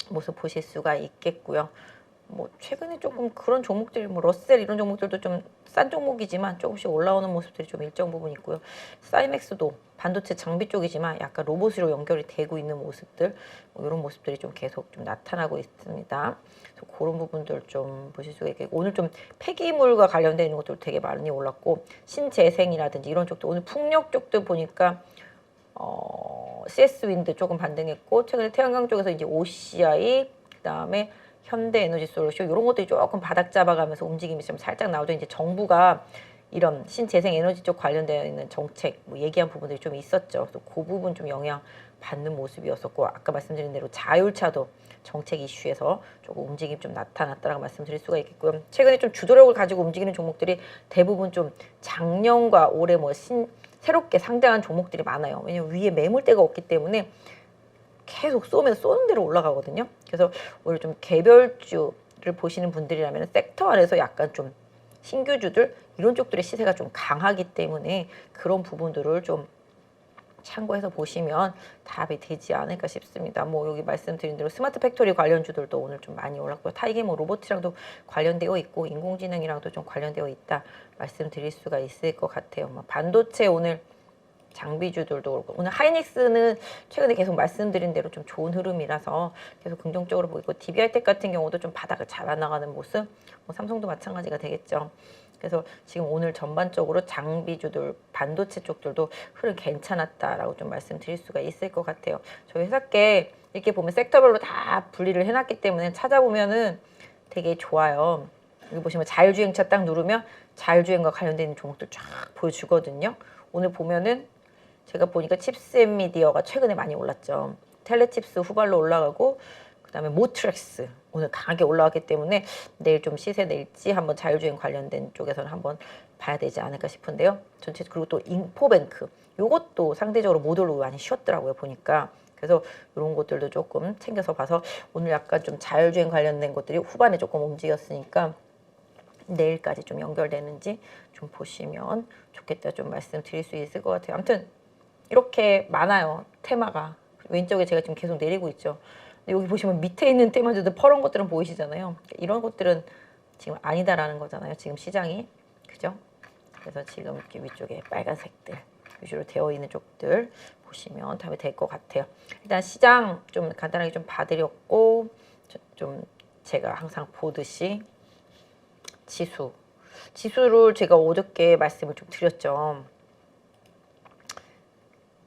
모습 보실 수가 있겠고요. 뭐 최근에 조금 그런 종목들이 뭐 러셀 이런 종목들도 좀 싼 종목이지만 조금씩 올라오는 모습들이 좀 일정 부분 있고요. 사이맥스도 반도체 장비 쪽이지만 약간 로봇으로 연결이 되고 있는 모습들, 뭐 이런 모습들이 좀 계속 좀 나타나고 있습니다. 그래서 그런 부분들 좀 보실 수가 있겠고, 오늘 좀 폐기물과 관련된 것들 되게 많이 올랐고, 신재생이라든지 이런 쪽도 오늘 풍력 쪽도 보니까 CS 윈드 조금 반등했고, 최근에 태양광 쪽에서 이제 OCI, 그다음에 현대에너지 솔루션 이런 것들이 조금 바닥 잡아가면서 움직임이 좀 살짝 나오죠. 이제 정부가 이런 신재생 에너지 쪽 관련되어 있는 정책 뭐 얘기한 부분들이 좀 있었죠. 그래서 그 부분 좀 영향 받는 모습이었었고, 아까 말씀드린 대로 자율차도 정책 이슈에서 조금 움직임 좀 나타났다라고 말씀드릴 수가 있겠고요. 최근에 좀 주도력을 가지고 움직이는 종목들이 대부분 좀 작년과 올해 뭐 새롭게 상장한 종목들이 많아요. 왜냐면 위에 매물대가 없기 때문에 계속 쏘면 쏘는 대로 올라가거든요. 그래서 오늘 좀 개별주를 보시는 분들이라면 섹터 안에서 약간 좀 신규주들 이런 쪽들의 시세가 좀 강하기 때문에 그런 부분들을 좀 참고해서 보시면 답이 되지 않을까 싶습니다. 뭐 여기 말씀드린 대로 스마트 팩토리 관련주들도 오늘 좀 많이 올랐고요. 타이게 뭐 로봇이랑도 관련되어 있고 인공지능이랑도 좀 관련되어 있다 말씀드릴 수가 있을 것 같아요. 뭐 반도체 오늘 장비주들도 그렇고, 오늘 하이닉스는 최근에 계속 말씀드린 대로 좀 좋은 흐름이라서 계속 긍정적으로 보이고, DB할텍 같은 경우도 좀 바닥을 잡아나가는 모습, 뭐 삼성도 마찬가지가 되겠죠. 그래서 지금 오늘 전반적으로 장비주들, 반도체 쪽들도 흐름 괜찮았다라고 좀 말씀드릴 수가 있을 것 같아요. 저희 회사께 이렇게 보면 섹터별로 다 분리를 해놨기 때문에 찾아보면은 되게 좋아요. 여기 보시면 자율주행차 딱 누르면 자율주행과 관련된 종목들 쫙 보여주거든요. 오늘 보면은 제가 보니까 칩스 앤 미디어가 최근에 많이 올랐죠. 텔레칩스 후발로 올라가고, 그 다음에 모트렉스 오늘 강하게 올라왔기 때문에 내일 좀 시세 낼지 한번 자율주행 관련된 쪽에서는 한번 봐야 되지 않을까 싶은데요. 전체 그리고 또 인포뱅크 요것도 상대적으로 모델로 많이 쉬었더라고요, 보니까. 그래서 이런 것들도 조금 챙겨서 봐서 오늘 약간 좀 자율주행 관련된 것들이 후반에 조금 움직였으니까 내일까지 좀 연결되는지 좀 보시면 좋겠다 좀 말씀드릴 수 있을 것 같아요. 아무튼 이렇게 많아요, 테마가. 왼쪽에 제가 지금 계속 내리고 있죠. 근데 여기 보시면 밑에 있는 테마주들 퍼런 것들은 보이시잖아요. 이런 것들은 지금 아니다라는 거잖아요, 지금 시장이. 그죠? 그래서 지금 이렇게 위쪽에 빨간색들 위주로 되어 있는 쪽들 보시면 답이 될 것 같아요. 일단 시장 좀 간단하게 좀 봐드렸고, 좀 제가 항상 보듯이 지수를 제가 어저께 말씀을 좀 드렸죠.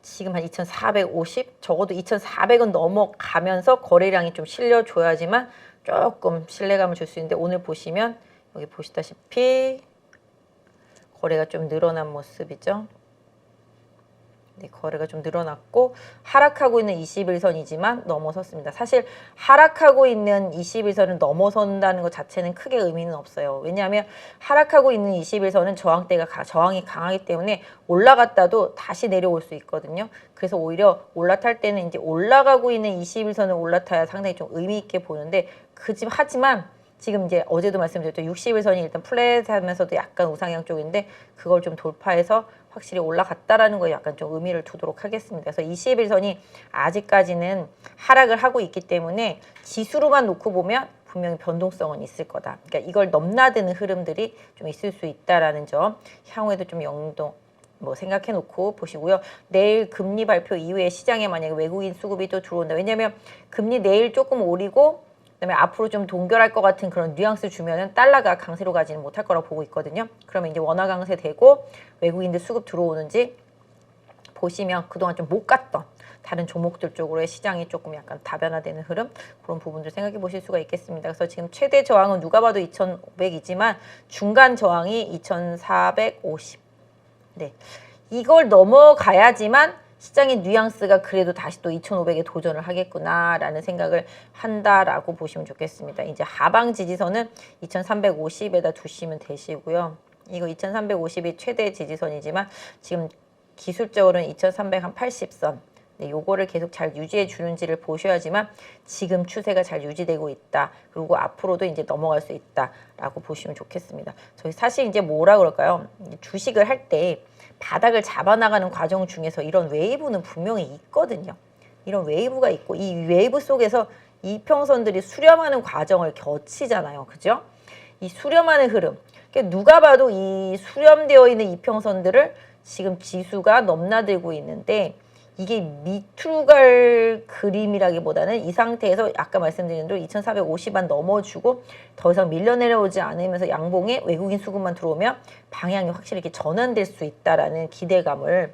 지금 한 2450, 적어도 2400은 넘어가면서 거래량이 좀 실려줘야지만 조금 신뢰감을 줄 수 있는데, 오늘 보시면 여기 보시다시피 거래가 좀 늘어난 모습이죠. 네, 거래가 좀 늘어났고 하락하고 있는 21선이지만 넘어섰습니다. 사실 하락하고 있는 21선을 넘어선다는 것 자체는 크게 의미는 없어요. 왜냐하면 하락하고 있는 21선은 저항이 강하기 때문에 올라갔다도 다시 내려올 수 있거든요. 그래서 오히려 올라탈 때는 이제 올라가고 있는 21선을 올라타야 상당히 좀 의미 있게 보는데, 하지만 지금 이제 어제도 말씀드렸죠. 61선이 일단 플랫하면서도 약간 우상향 쪽인데 그걸 좀 돌파해서 확실히 올라갔다라는 거에 약간 좀 의미를 두도록 하겠습니다. 그래서 21선이 아직까지는 하락을 하고 있기 때문에 지수로만 놓고 보면 분명히 변동성은 있을 거다. 그러니까 이걸 넘나드는 흐름들이 좀 있을 수 있다라는 점, 향후에도 좀 생각해 놓고 보시고요. 내일 금리 발표 이후에 시장에 만약에 외국인 수급이 또 들어온다. 왜냐하면 금리 내일 조금 오리고 그다음에 앞으로 좀 동결할 것 같은 그런 뉘앙스 주면은 달러가 강세로 가지는 못할 거라고 보고 있거든요. 그러면 이제 원화 강세 되고 외국인들 수급 들어오는지 보시면 그동안 좀 못 갔던 다른 종목들 쪽으로의 시장이 조금 약간 다변화되는 흐름, 그런 부분들 생각해 보실 수가 있겠습니다. 그래서 지금 최대 저항은 누가 봐도 2500이지만 중간 저항이 2450. 네, 이걸 넘어가야지만 시장의 뉘앙스가 그래도 다시 또 2500에 도전을 하겠구나라는 생각을 한다라고 보시면 좋겠습니다. 이제 하방 지지선은 2350에다 두시면 되시고요. 이거 2350이 최대 지지선이지만 지금 기술적으로는 2380선. 네, 요거를 계속 잘 유지해 주는지를 보셔야지만 지금 추세가 잘 유지되고 있다. 그리고 앞으로도 이제 넘어갈 수 있다라고 보시면 좋겠습니다. 저희 사실 이제 뭐라 그럴까요? 주식을 할 때 바닥을 잡아나가는 과정 중에서 이런 웨이브는 분명히 있거든요. 이런 웨이브가 있고 이 웨이브 속에서 이평선들이 수렴하는 과정을 거치잖아요. 그죠? 이 수렴하는 흐름. 그러니까 누가 봐도 이 수렴되어 있는 이평선들을 지금 지수가 넘나들고 있는데, 이게 밑으로 갈 그림이라기보다는 이 상태에서 아까 말씀드린 대로 2450만 넘어주고 더 이상 밀려 내려오지 않으면서 양봉에 외국인 수급만 들어오면 방향이 확실히 이렇게 전환될 수 있다라는 기대감을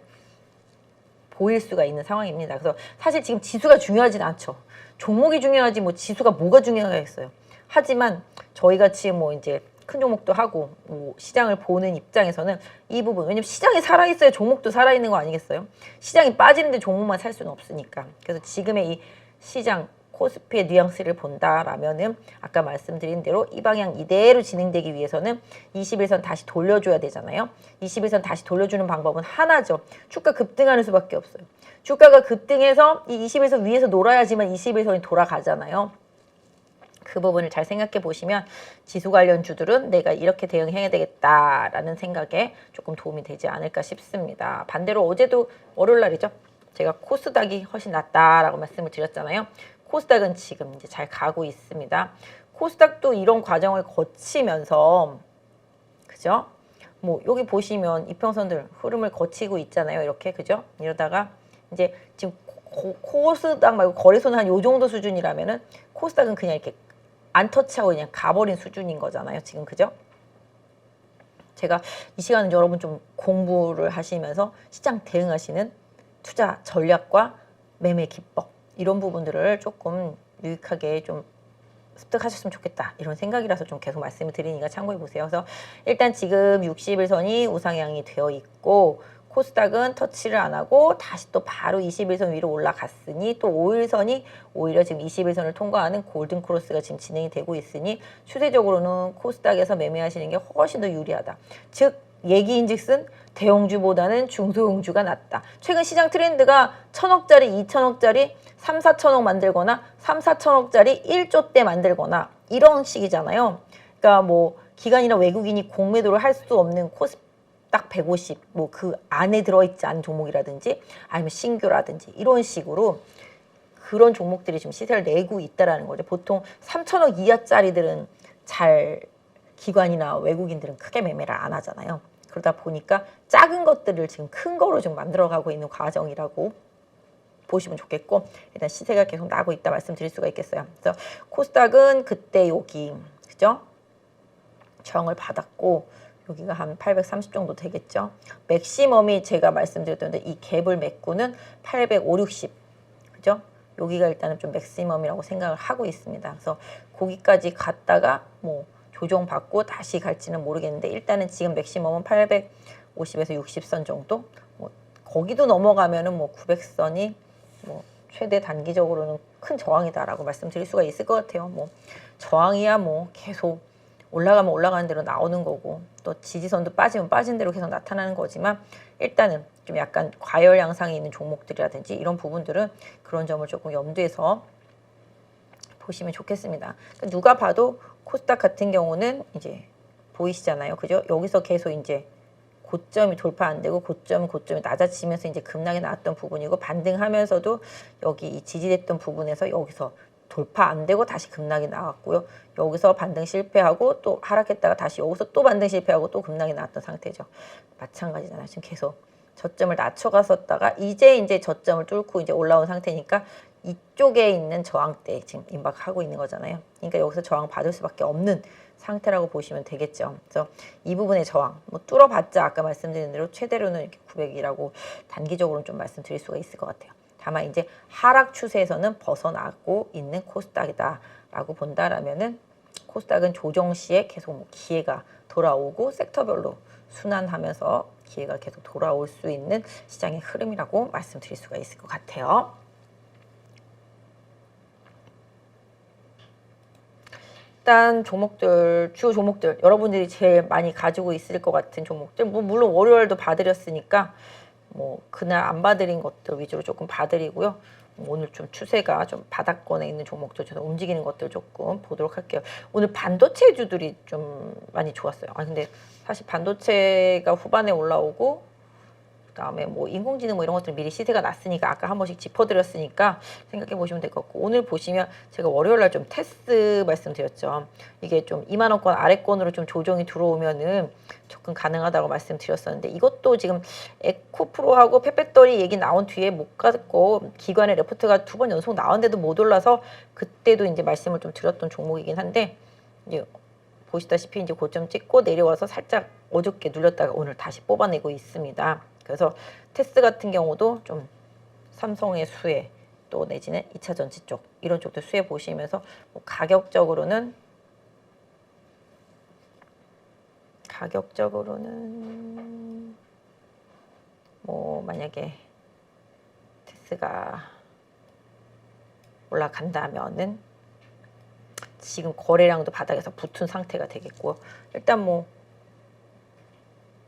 보일 수가 있는 상황입니다. 그래서 사실 지금 지수가 중요하진 않죠. 종목이 중요하지 뭐 지수가 뭐가 중요하겠어요. 하지만 저희같이 뭐 이제 큰 종목도 하고 뭐 시장을 보는 입장에서는 이 부분, 왜냐면 시장이 살아있어야 종목도 살아있는 거 아니겠어요? 시장이 빠지는데 종목만 살 수는 없으니까. 그래서 지금의 이 시장 코스피의 뉘앙스를 본다라면은 아까 말씀드린 대로 이 방향 이대로 진행되기 위해서는 21선 다시 돌려줘야 되잖아요. 21선 다시 돌려주는 방법은 하나죠. 주가 급등하는 수밖에 없어요. 주가가 급등해서 이 21선 위에서 놀아야지만 21선이 돌아가잖아요. 그 부분을 잘 생각해 보시면 지수 관련 주들은 내가 이렇게 대응해야 되겠다라는 생각에 조금 도움이 되지 않을까 싶습니다. 반대로 어제도 월요일 날이죠. 제가 코스닥이 훨씬 낫다라고 말씀을 드렸잖아요. 코스닥은 지금 이제 잘 가고 있습니다. 코스닥도 이런 과정을 거치면서, 그죠? 뭐 여기 보시면 이평선들 흐름을 거치고 있잖아요. 이렇게, 그죠? 이러다가 이제 지금 코스닥 말고 거래소는 한 요 정도 수준이라면은 코스닥은 그냥 이렇게 안 터치하고 그냥 가버린 수준인 거잖아요. 지금, 그죠? 제가 이 시간은 여러분 좀 공부를 하시면서 시장 대응하시는 투자 전략과 매매 기법, 이런 부분들을 조금 유익하게 좀 습득하셨으면 좋겠다, 이런 생각이라서 좀 계속 말씀을 드리니까 참고해 보세요. 그래서 일단 지금 61선이 우상향이 되어 있고 코스닥은 터치를 안 하고 다시 또 바로 21선 위로 올라갔으니, 또 5일선이 오히려 지금 21선을 통과하는 골든 크로스가 지금 진행이 되고 있으니 추세적으로는 코스닥에서 매매하시는 게 훨씬 더 유리하다. 즉 얘기인즉슨 대형주보다는 중소형주가 낫다. 최근 시장 트렌드가 1000억짜리, 2000억짜리 3, 4천억 만들거나 3, 4천억짜리 1조대 만들거나 이런 식이잖아요. 그러니까 뭐 기관이나 외국인이 공매도를 할 수 없는 코스닥 150, 뭐 그 안에 들어있지 않은 종목이라든지 아니면 신규라든지 이런 식으로 그런 종목들이 지금 시세를 내고 있다라는 거죠. 보통 3천억 이하짜리들은 잘 기관이나 외국인들은 크게 매매를 안 하잖아요. 그러다 보니까 작은 것들을 지금 큰 거로 좀 만들어가고 있는 과정이라고 보시면 좋겠고, 일단 시세가 계속 나고 있다 말씀드릴 수가 있겠어요. 그래서 코스닥은 그때 여기 그죠? 저항을 받았고 여기가 한 830 정도 되겠죠. 맥시멈이 제가 말씀드렸던데 이 갭을 메꾸는 850, 60 그죠? 여기가 일단은 좀 맥시멈이라고 생각을 하고 있습니다. 그래서 거기까지 갔다가 뭐 조정받고 다시 갈지는 모르겠는데 일단은 지금 맥시멈은 850에서 60선 정도. 뭐 거기도 넘어가면은 뭐 900선이 뭐 최대 단기적으로는 큰 저항이다라고 말씀드릴 수가 있을 것 같아요. 뭐 저항이야 뭐 계속 올라가면 올라가는 대로 나오는 거고 또 지지선도 빠지면 빠진 대로 계속 나타나는 거지만 일단은 좀 약간 과열 양상이 있는 종목들이라든지 이런 부분들은 그런 점을 조금 염두에서 보시면 좋겠습니다. 그러니까 누가 봐도 코스닥 같은 경우는 이제 보이시잖아요. 그죠? 여기서 계속 이제 고점이 돌파 안 되고 고점이 낮아지면서 이제 급락이 나왔던 부분이고 반등하면서도 여기 이 지지됐던 부분에서 여기서 돌파 안 되고 다시 급락이 나왔고요. 여기서 반등 실패하고 또 하락했다가 다시 여기서 또 반등 실패하고 또 급락이 나왔던 상태죠. 마찬가지잖아요. 지금 계속 저점을 낮춰갔었다가 이제 저점을 뚫고 이제 올라온 상태니까 이쪽에 있는 저항대에 지금 임박하고 있는 거잖아요. 그러니까 여기서 저항 받을 수밖에 없는 상태라고 보시면 되겠죠. 그래서 이 부분의 저항, 뭐 뚫어봤자 아까 말씀드린 대로 최대로는 이렇게 900이라고 단기적으로는 좀 말씀드릴 수가 있을 것 같아요. 다만 이제 하락 추세에서는 벗어나고 있는 코스닥이다라고 본다라면은 코스닥은 조정 시에 계속 뭐 기회가 돌아오고 섹터별로 순환하면서 기회가 계속 돌아올 수 있는 시장의 흐름이라고 말씀드릴 수가 있을 것 같아요. 일단 종목들, 주요 종목들 여러분들이 제일 많이 가지고 있을 것 같은 종목들 뭐 물론 월요일도 봐드렸으니까 뭐 그날 안 봐드린 것들 위주로 조금 봐드리고요. 오늘 좀 추세가 좀 바닥권에 있는 종목들 좀 움직이는 것들 조금 보도록 할게요. 오늘 반도체주들이 좀 많이 좋았어요. 아 근데 사실 반도체가 후반에 올라오고 그다음에 뭐 인공지능 뭐 이런 것들 미리 시세가 났으니까 아까 한 번씩 짚어드렸으니까 생각해 보시면 될 것 같고 오늘 보시면 제가 월요일날 좀 테스 말씀드렸죠. 이게 좀 2만 원권 아래권으로 좀 조정이 들어오면은 접근 가능하다고 말씀드렸었는데 이것도 지금 에코프로하고 펫배터리 얘기 나온 뒤에 못 갔고 기관의 레포트가 2번 연속 나왔는데도 못 올라서 그때도 이제 말씀을 좀 드렸던 종목이긴 한데 이제 보시다시피 이제 고점 찍고 내려와서 살짝 어저께 눌렸다가 오늘 다시 뽑아내고 있습니다. 그래서 테스 같은 경우도 좀 삼성의 수혜 또 내지는 2차 전지 쪽 이런 쪽도 수혜 보시면서 뭐 가격적으로는 뭐 만약에 테스가 올라간다면은 지금 거래량도 바닥에서 붙은 상태가 되겠고요. 일단 뭐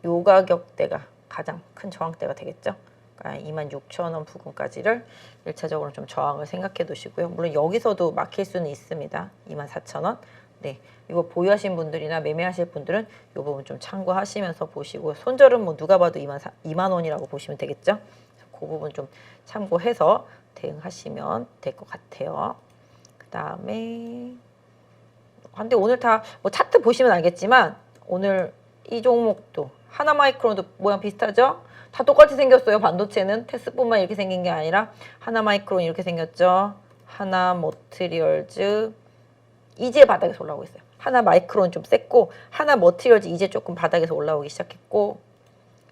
요 가격대가 가장 큰 저항대가 되겠죠. 그러니까 26,000원 부근까지를 1차적으로 좀 저항을 생각해 두시고요. 물론 여기서도 막힐 수는 있습니다. 24,000원. 네, 이거 보유하신 분들이나 매매하실 분들은 이 부분 좀 참고하시면서 보시고 손절은 뭐 누가 봐도 2만 원이라고 보시면 되겠죠. 그 부분 좀 참고해서 대응하시면 될 것 같아요. 그 다음에 근데 오늘 다 뭐 차트 보시면 알겠지만 오늘 이 종목도 하나마이크론도 모양 비슷하죠? 다 똑같이 생겼어요. 반도체는 테스뿐만 이렇게 생긴 게 아니라 하나마이크론 이렇게 생겼죠. 하나머티리얼즈 이제 바닥에서 올라오고 있어요. 하나마이크론 좀 셌고 하나머티리얼즈 이제 조금 바닥에서 올라오기 시작했고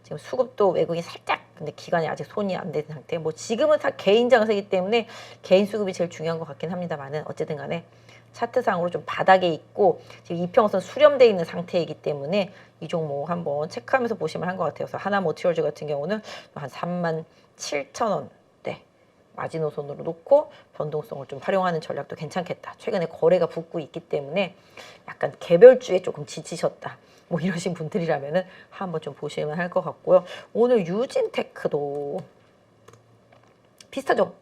지금 수급도 외국인 살짝 근데 기관이 아직 손이 안 된 상태. 뭐 지금은 다 개인 장세이기 때문에 개인 수급이 제일 중요한 것 같긴 합니다만은 어쨌든 간에 차트상으로 좀 바닥에 있고 지금 이평선 수렴되어 있는 상태이기 때문에 이 종목 한번 체크하면서 보시면 한 것 같아요. 그래서 하나모티리얼즈 같은 경우는 한 37,000원대 마지노선으로 놓고 변동성을 좀 활용하는 전략도 괜찮겠다. 최근에 거래가 붙고 있기 때문에 약간 개별주에 조금 지치셨다. 뭐 이러신 분들이라면은 한번 좀 보시면 할 것 같고요. 오늘 유진테크도 비슷하죠?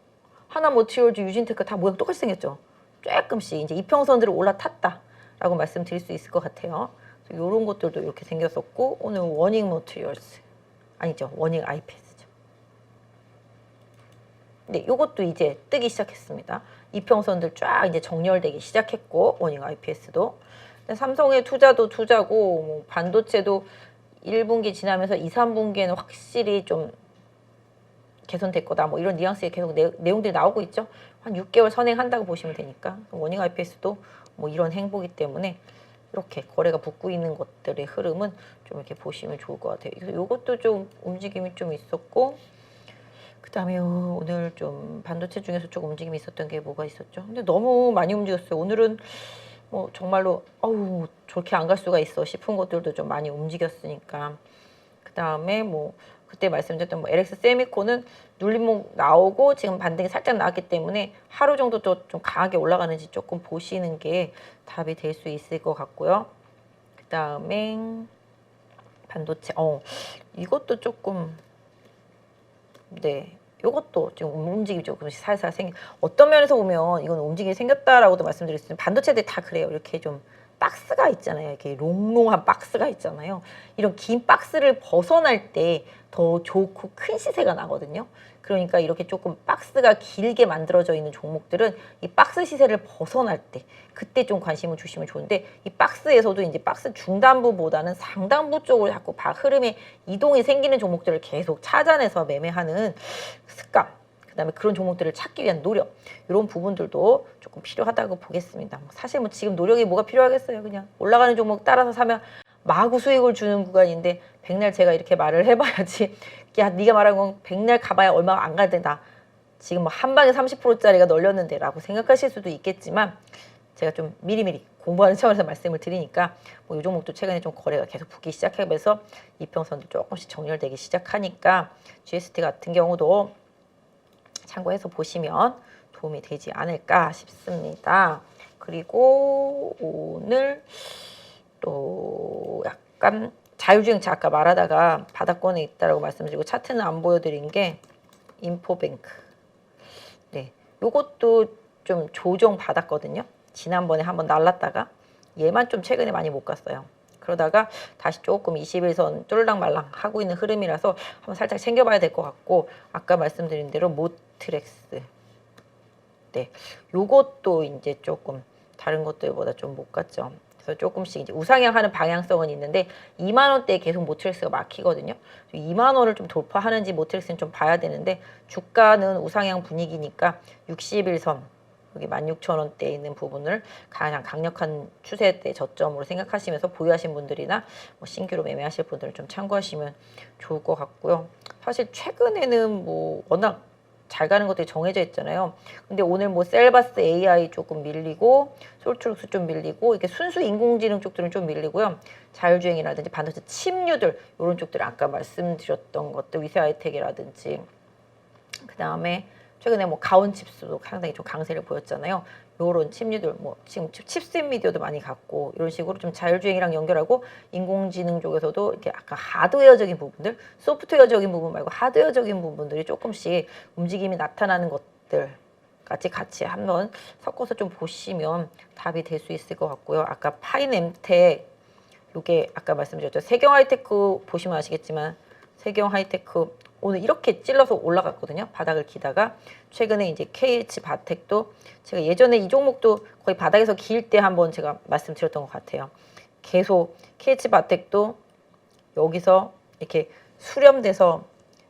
하나모티리얼즈 유진테크 다 모양 똑같이 생겼죠? 조금씩 이제 이평선들을 올라탔다라고 말씀드릴 수 있을 것 같아요. 이런 것들도 이렇게 생겼었고 오늘 워닝 모티리얼스 아니죠 워닝 IPS죠. 네, 이것도 이제 뜨기 시작했습니다. 이평선들 쫙 이제 정렬되기 시작했고 워닝 IPS도 삼성의 투자도 투자고 뭐 반도체도 1분기 지나면서 2, 3분기에는 확실히 좀 개선될 거다. 뭐 이런 뉘앙스의 계속 내용들이 나오고 있죠. 한 6개월 선행한다고 보시면 되니까. 워닝 IPS도 뭐 이런 행보기 때문에 이렇게 거래가 붙고 있는 것들의 흐름은 좀 이렇게 보시면 좋을 것 같아요. 그래서 이것도 좀 움직임이 좀 있었고, 그 다음에 오늘 좀 반도체 중에서 좀 움직임이 있었던 게 뭐가 있었죠? 근데 너무 많이 움직였어요. 오늘은 뭐 정말로 어우 저렇게 안 갈 수가 있어 싶은 것들도 좀 많이 움직였으니까. 그 다음에 뭐 그때 말씀드렸던 뭐 LX 세미코는 눌림목 나오고 지금 반등이 살짝 나왔기 때문에 하루 정도 또 좀 강하게 올라가는지 조금 보시는 게 답이 될 수 있을 것 같고요. 그 다음에 반도체 이것도 조금 네 이것도 좀 움직임이 조금 살살 어떤 면에서 보면 이건 움직임이 생겼다라고도 말씀드렸어요. 반도체들 다 그래요. 이렇게 좀 박스가 있잖아요. 이렇게 롱롱한 박스가 있잖아요. 이런 긴 박스를 벗어날 때 더 좋고 큰 시세가 나거든요. 그러니까 이렇게 조금 박스가 길게 만들어져 있는 종목들은 이 박스 시세를 벗어날 때 그때 좀 관심을 주시면 좋은데, 이 박스에서도 이제 박스 중단부보다는 상단부 쪽으로 자꾸 흐름의 이동이 생기는 종목들을 계속 찾아내서 매매하는 습관, 그다음에 그런 종목들을 찾기 위한 노력, 이런 부분들도 조금 필요하다고 보겠습니다. 사실 뭐 지금 노력이 뭐가 필요하겠어요. 그냥 올라가는 종목 따라서 사면 마구 수익을 주는 구간인데, 백날 제가 이렇게 말을 해봐야지 야 네가 말한 건 백날 가봐야 얼마 안 가된다, 지금 뭐 한 방에 30%짜리가 널렸는데 라고 생각하실 수도 있겠지만, 제가 좀 미리미리 공부하는 차원에서 말씀을 드리니까 뭐 이 종목도 최근에 좀 거래가 계속 붙기 시작하면서 이평선도 조금씩 정렬되기 시작하니까 GST 같은 경우도 참고해서 보시면 도움이 되지 않을까 싶습니다. 그리고 오늘 또 약간 자율주행차 아까 말하다가 바닥권에 있다라고 말씀드리고 차트는 안 보여드린 게 인포뱅크. 네, 요것도 좀 조정 받았거든요. 지난번에 한번 날랐다가 얘만 좀 최근에 많이 못 갔어요. 그러다가 다시 조금 21선 쫄랑말랑 하고 있는 흐름이라서 한번 살짝 챙겨봐야 될 것 같고, 아까 말씀드린 대로 모트렉스. 네, 요것도 이제 조금 다른 것들보다 좀 못 갔죠. 그래서 조금씩 이제 우상향하는 방향성은 있는데 2만 원대에 계속 모트렉스가 막히거든요. 2만 원을 좀 돌파하는지 모트렉스는 좀 봐야 되는데, 주가는 우상향 분위기니까 61선 여기 16,000원대에 있는 부분을 가장 강력한 추세대 저점으로 생각하시면서 보유하신 분들이나 뭐 신규로 매매하실 분들은 좀 참고하시면 좋을 것 같고요. 사실 최근에는 뭐 워낙 잘 가는 것들이 정해져 있잖아요. 근데 오늘 뭐 셀바스 AI 조금 밀리고 솔트룩스 좀 밀리고 이렇게 순수 인공지능 쪽들은 좀 밀리고요. 자율주행이라든지 반도체 칩류들 이런 쪽들 아까 말씀드렸던 것들 위세하이텍이라든지, 그 다음에 최근에 뭐 가온칩스도 상당히 좀 강세를 보였잖아요. 요런 칩류들 뭐 지금 칩셋 미디어도 많이 갖고 이런 식으로 좀 자율주행이랑 연결하고 인공지능 쪽에서도 이렇게 약간 하드웨어적인 부분들, 소프트웨어적인 부분 말고 하드웨어적인 부분들이 조금씩 움직임이 나타나는 것들 같이 한번 섞어서 좀 보시면 답이 될 수 있을 것 같고요. 아까 파인엠텍 요게 아까 말씀드렸죠. 세경하이테크 보시면 아시겠지만 세경하이테크 오늘 이렇게 찔러서 올라갔거든요. 바닥을 기다가 최근에 이제 KH바텍도 제가 예전에 이 종목도 거의 바닥에서 길 때 한번 제가 말씀드렸던 것 같아요. 계속 KH바텍도 여기서 이렇게 수렴돼서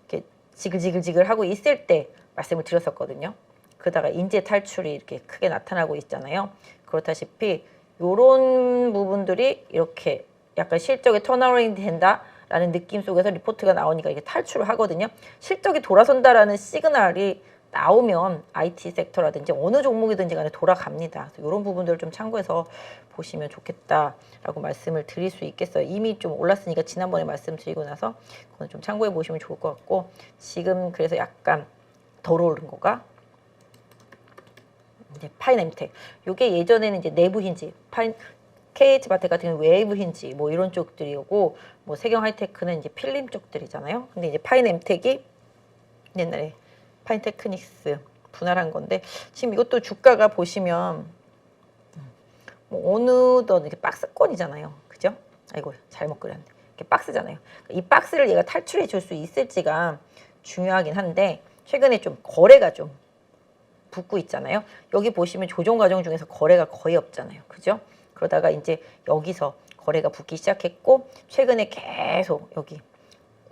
이렇게 지글지글 하고 있을 때 말씀을 드렸었거든요. 그러다가 인재 탈출이 이렇게 크게 나타나고 있잖아요. 그렇다시피 이런 부분들이 이렇게 약간 실적에 턴어라운드 된다라는 느낌 속에서 리포트가 나오니까 이게 탈출을 하거든요. 실적이 돌아선다라는 시그널이 나오면 IT 섹터라든지 어느 종목이든지 간에 돌아갑니다. 그래서 이런 부분들을 좀 참고해서 보시면 좋겠다라고 말씀을 드릴 수 있겠어요. 이미 좀 올랐으니까 지난번에 말씀드리고 나서 그건 좀 참고해 보시면 좋을 것 같고, 지금 그래서 약간 덜 오른 거가 이제 파인엠텍. 요게 예전에는 이제 내부 힌지, KH바텍 같은 경우는 웨이브 힌지 뭐 이런 쪽들이고, 뭐 세경하이테크는 이제 필름 쪽들이잖아요. 근데 이제 파인엠텍이 옛날에 파인테크닉스 분할한 건데, 지금 이것도 주가가 보시면 뭐 어느덧 이렇게 박스권이잖아요. 그죠? 아이고 잘못 그렸는데 이렇게 박스잖아요. 이 박스를 얘가 탈출해 줄 수 있을지가 중요하긴 한데, 최근에 좀 거래가 좀 붙고 있잖아요. 여기 보시면 조정 과정 중에서 거래가 거의 없잖아요. 그죠? 그러다가 이제 여기서 거래가 붙기 시작했고 최근에 계속 여기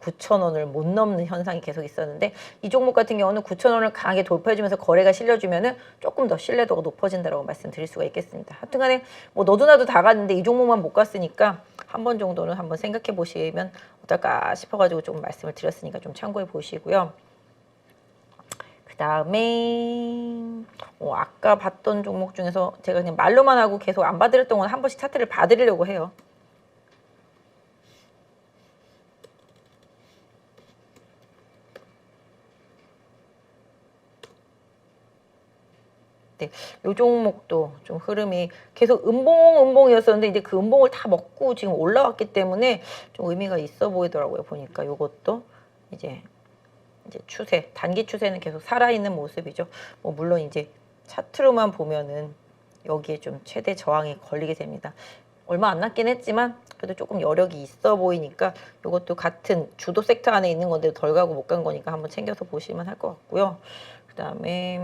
9,000원을 못 넘는 현상이 계속 있었는데 이 종목 같은 경우는 9,000원을 강하게 돌파해주면서 거래가 실려주면은 조금 더 신뢰도가 높아진다라고 말씀드릴 수가 있겠습니다. 하여튼간에 뭐 너도 나도 다 갔는데 이 종목만 못 갔으니까 한 번 정도는 한번 생각해 보시면 어떨까 싶어가지고 조금 말씀을 드렸으니까 좀 참고해 보시고요. 그 다음에 아까 봤던 종목 중에서 제가 그냥 말로만 하고 계속 안 봐드렸던 건 한 번씩 차트를 봐드리려고 해요. 네, 요 종목도 좀 흐름이 계속 음봉이었었는데 이제 그 음봉을 다 먹고 지금 올라왔기 때문에 좀 의미가 있어 보이더라고요. 보니까 요것도 이제 추세, 단기 추세는 계속 살아있는 모습이죠. 뭐 물론 이제 차트로만 보면은 여기에 좀 최대 저항이 걸리게 됩니다. 얼마 안 남긴 했지만 그래도 조금 여력이 있어 보이니까 이것도 같은 주도 섹터 안에 있는 건데 덜 가고 못 간 거니까 한번 챙겨서 보시면 할 것 같고요. 그 다음에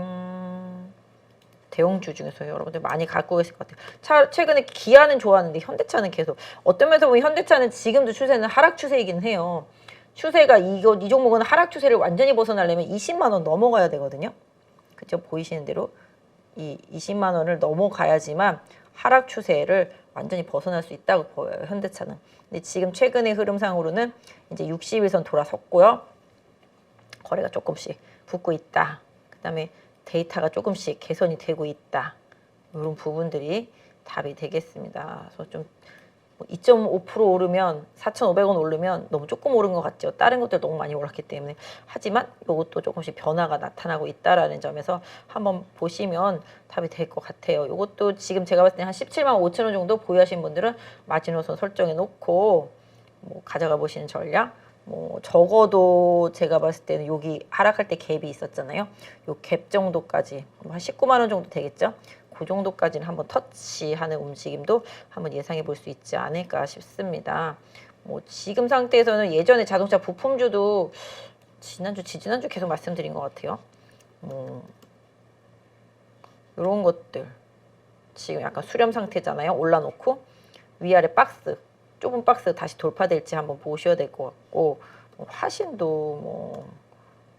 대형주 중에서 여러분들 많이 갖고 계실 것 같아요. 최근에 기아는 좋았는데 현대차는 계속 어떤 면에서 보면 현대차는 지금도 추세는 하락 추세이긴 해요. 추세가 이 종목은 하락 추세를 완전히 벗어나려면 20만 원 넘어가야 되거든요. 그죠? 보이시는 대로 이 20만 원을 넘어가야지만 하락 추세를 완전히 벗어날 수 있다고 보여요. 현대차는. 근데 지금 최근의 흐름상으로는 이제 60일선 돌아섰고요. 거래가 조금씩 붙고 있다. 그다음에 데이터가 조금씩 개선이 되고 있다. 이런 부분들이 답이 되겠습니다. 그래서 좀 2.5% 오르면 4,500원 오르면 너무 조금 오른 것 같죠. 다른 것들 너무 많이 올랐기 때문에. 하지만 이것도 조금씩 변화가 나타나고 있다라는 점에서 한번 보시면 답이 될 것 같아요. 이것도 지금 제가 봤을 때 한 17만 5천 원 정도 보유하신 분들은 마지노선 설정해 놓고 뭐 가져가 보시는 전략. 뭐 적어도 제가 봤을 때는 여기 하락할 때 갭이 있었잖아요. 요 갭 정도까지 한 19만 원 정도 되겠죠. 그 정도까지는 한번 터치하는 움직임도 한번 예상해 볼 수 있지 않을까 싶습니다. 뭐 지금 상태에서는 예전에 자동차 부품주도 지지난주 계속 말씀드린 것 같아요. 뭐 이런 것들 지금 약간 수렴 상태잖아요. 올라놓고 위아래 박스 좁은 박스 다시 돌파될지 한번 보셔야 될 것 같고 화신도 뭐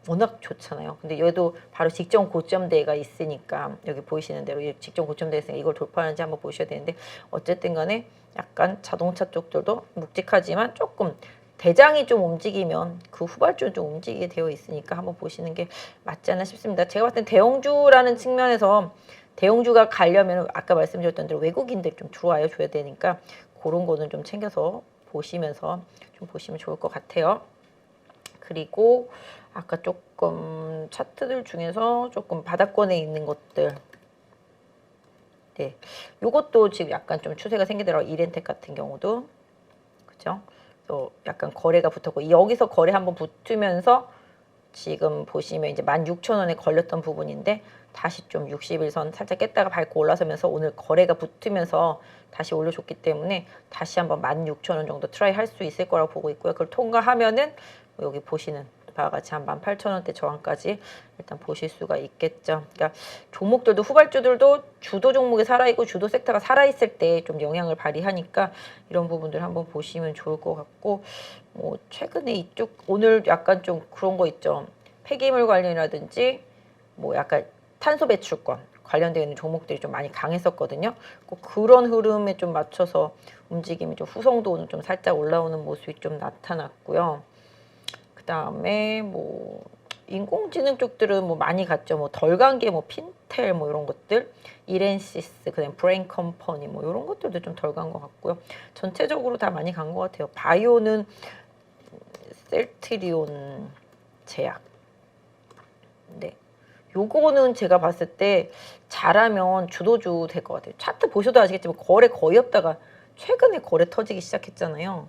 워낙 좋잖아요. 근데 얘도 바로 직전 고점대가 있으니까 여기 보이시는 대로 직전 고점대에 있으니까 이걸 돌파하는지 한번 보셔야 되는데 어쨌든 간에 약간 자동차 쪽들도 묵직하지만 조금 대장이 좀 움직이면 그 후발주는 좀 움직이게 되어 있으니까 한번 보시는 게 맞지 않나 싶습니다. 제가 봤을 땐 대형주라는 측면에서 대형주가 가려면 아까 말씀드렸던 대로 외국인들 좀 들어와야 줘야 되니까 그런 거는 좀 챙겨서 보시면서 좀 보시면 좋을 것 같아요. 그리고 아까 조금 차트들 중에서 조금 바닥권에 있는 것들 네, 요것도 지금 약간 좀 추세가 생기더라고요. 이렌텍 같은 경우도 그죠? 또 약간 거래가 붙었고 여기서 거래 한번 붙으면서 지금 보시면 이제 16,000원에 걸렸던 부분인데 다시 좀 60일선 살짝 깼다가 밟고 올라서면서 오늘 거래가 붙으면서 다시 올려줬기 때문에 다시 한번 16,000원 정도 트라이 할 수 있을 거라고 보고 있고요. 그걸 통과하면은 여기 보시는 바와 같이 한 18,000원대 저항까지 일단 보실 수가 있겠죠. 그러니까 종목들도 후발주들도 주도 종목이 살아있고 주도 섹터가 살아있을 때 좀 영향을 발휘하니까 이런 부분들 한번 보시면 좋을 것 같고 뭐 최근에 이쪽 오늘 약간 좀 그런 거 있죠. 폐기물 관련이라든지 뭐 약간 탄소 배출권 관련되어 있는 종목들이 좀 많이 강했었거든요. 꼭 그런 흐름에 좀 맞춰서 움직임이 좀 후성도 오늘 좀 살짝 올라오는 모습이 좀 나타났고요. 그 다음에 뭐 인공지능 쪽들은 뭐 많이 갔죠. 뭐 덜 간 게 뭐 핀텔 뭐 이런 것들, 이렌시스, 그다음 브레인 컴퍼니 뭐 이런 것들도 좀 덜 간 것 같고요. 전체적으로 다 많이 간 것 같아요. 바이오는 셀트리온 제약. 네. 요거는 제가 봤을 때 잘하면 주도주 될 것 같아요. 차트 보셔도 아시겠지만 거래 거의 없다가 최근에 거래 터지기 시작했잖아요.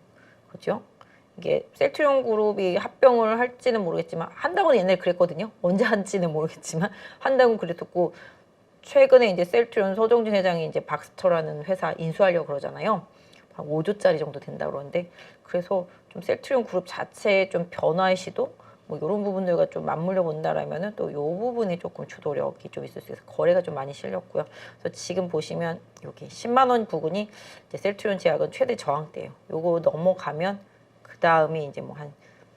그죠? 이게 셀트리온 그룹이 합병을 할지는 모르겠지만 한다고는 옛날에 그랬거든요. 언제 한지는 모르겠지만 한다고는 그랬었고 최근에 이제 셀트리온 서정진 회장이 이제 박스터라는 회사 인수하려고 그러잖아요. 한 5조짜리 정도 된다고 그러는데 그래서 좀 셀트리온 그룹 자체의 좀 변화의 시도 뭐 이런 부분들과 좀 맞물려 본다라면은 또 이 부분이 조금 주도력이 좀 있을 수 있어서 거래가 좀 많이 실렸고요. 그래서 지금 보시면 여기 10만 원 부근이 이제 셀트리온 제약은 최대 저항대예요. 요거 넘어가면 그 다음이 이제 뭐 한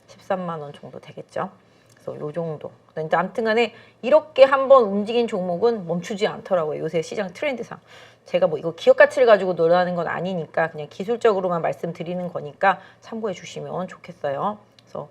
13만 원 정도 되겠죠. 그래서 요 정도. 근데 아무튼간에 이렇게 한번 움직인 종목은 멈추지 않더라고요. 요새 시장 트렌드상. 제가 뭐 이거 기업 가치를 가지고 놀라는 건 아니니까 그냥 기술적으로만 말씀드리는 거니까 참고해 주시면 좋겠어요. 그래서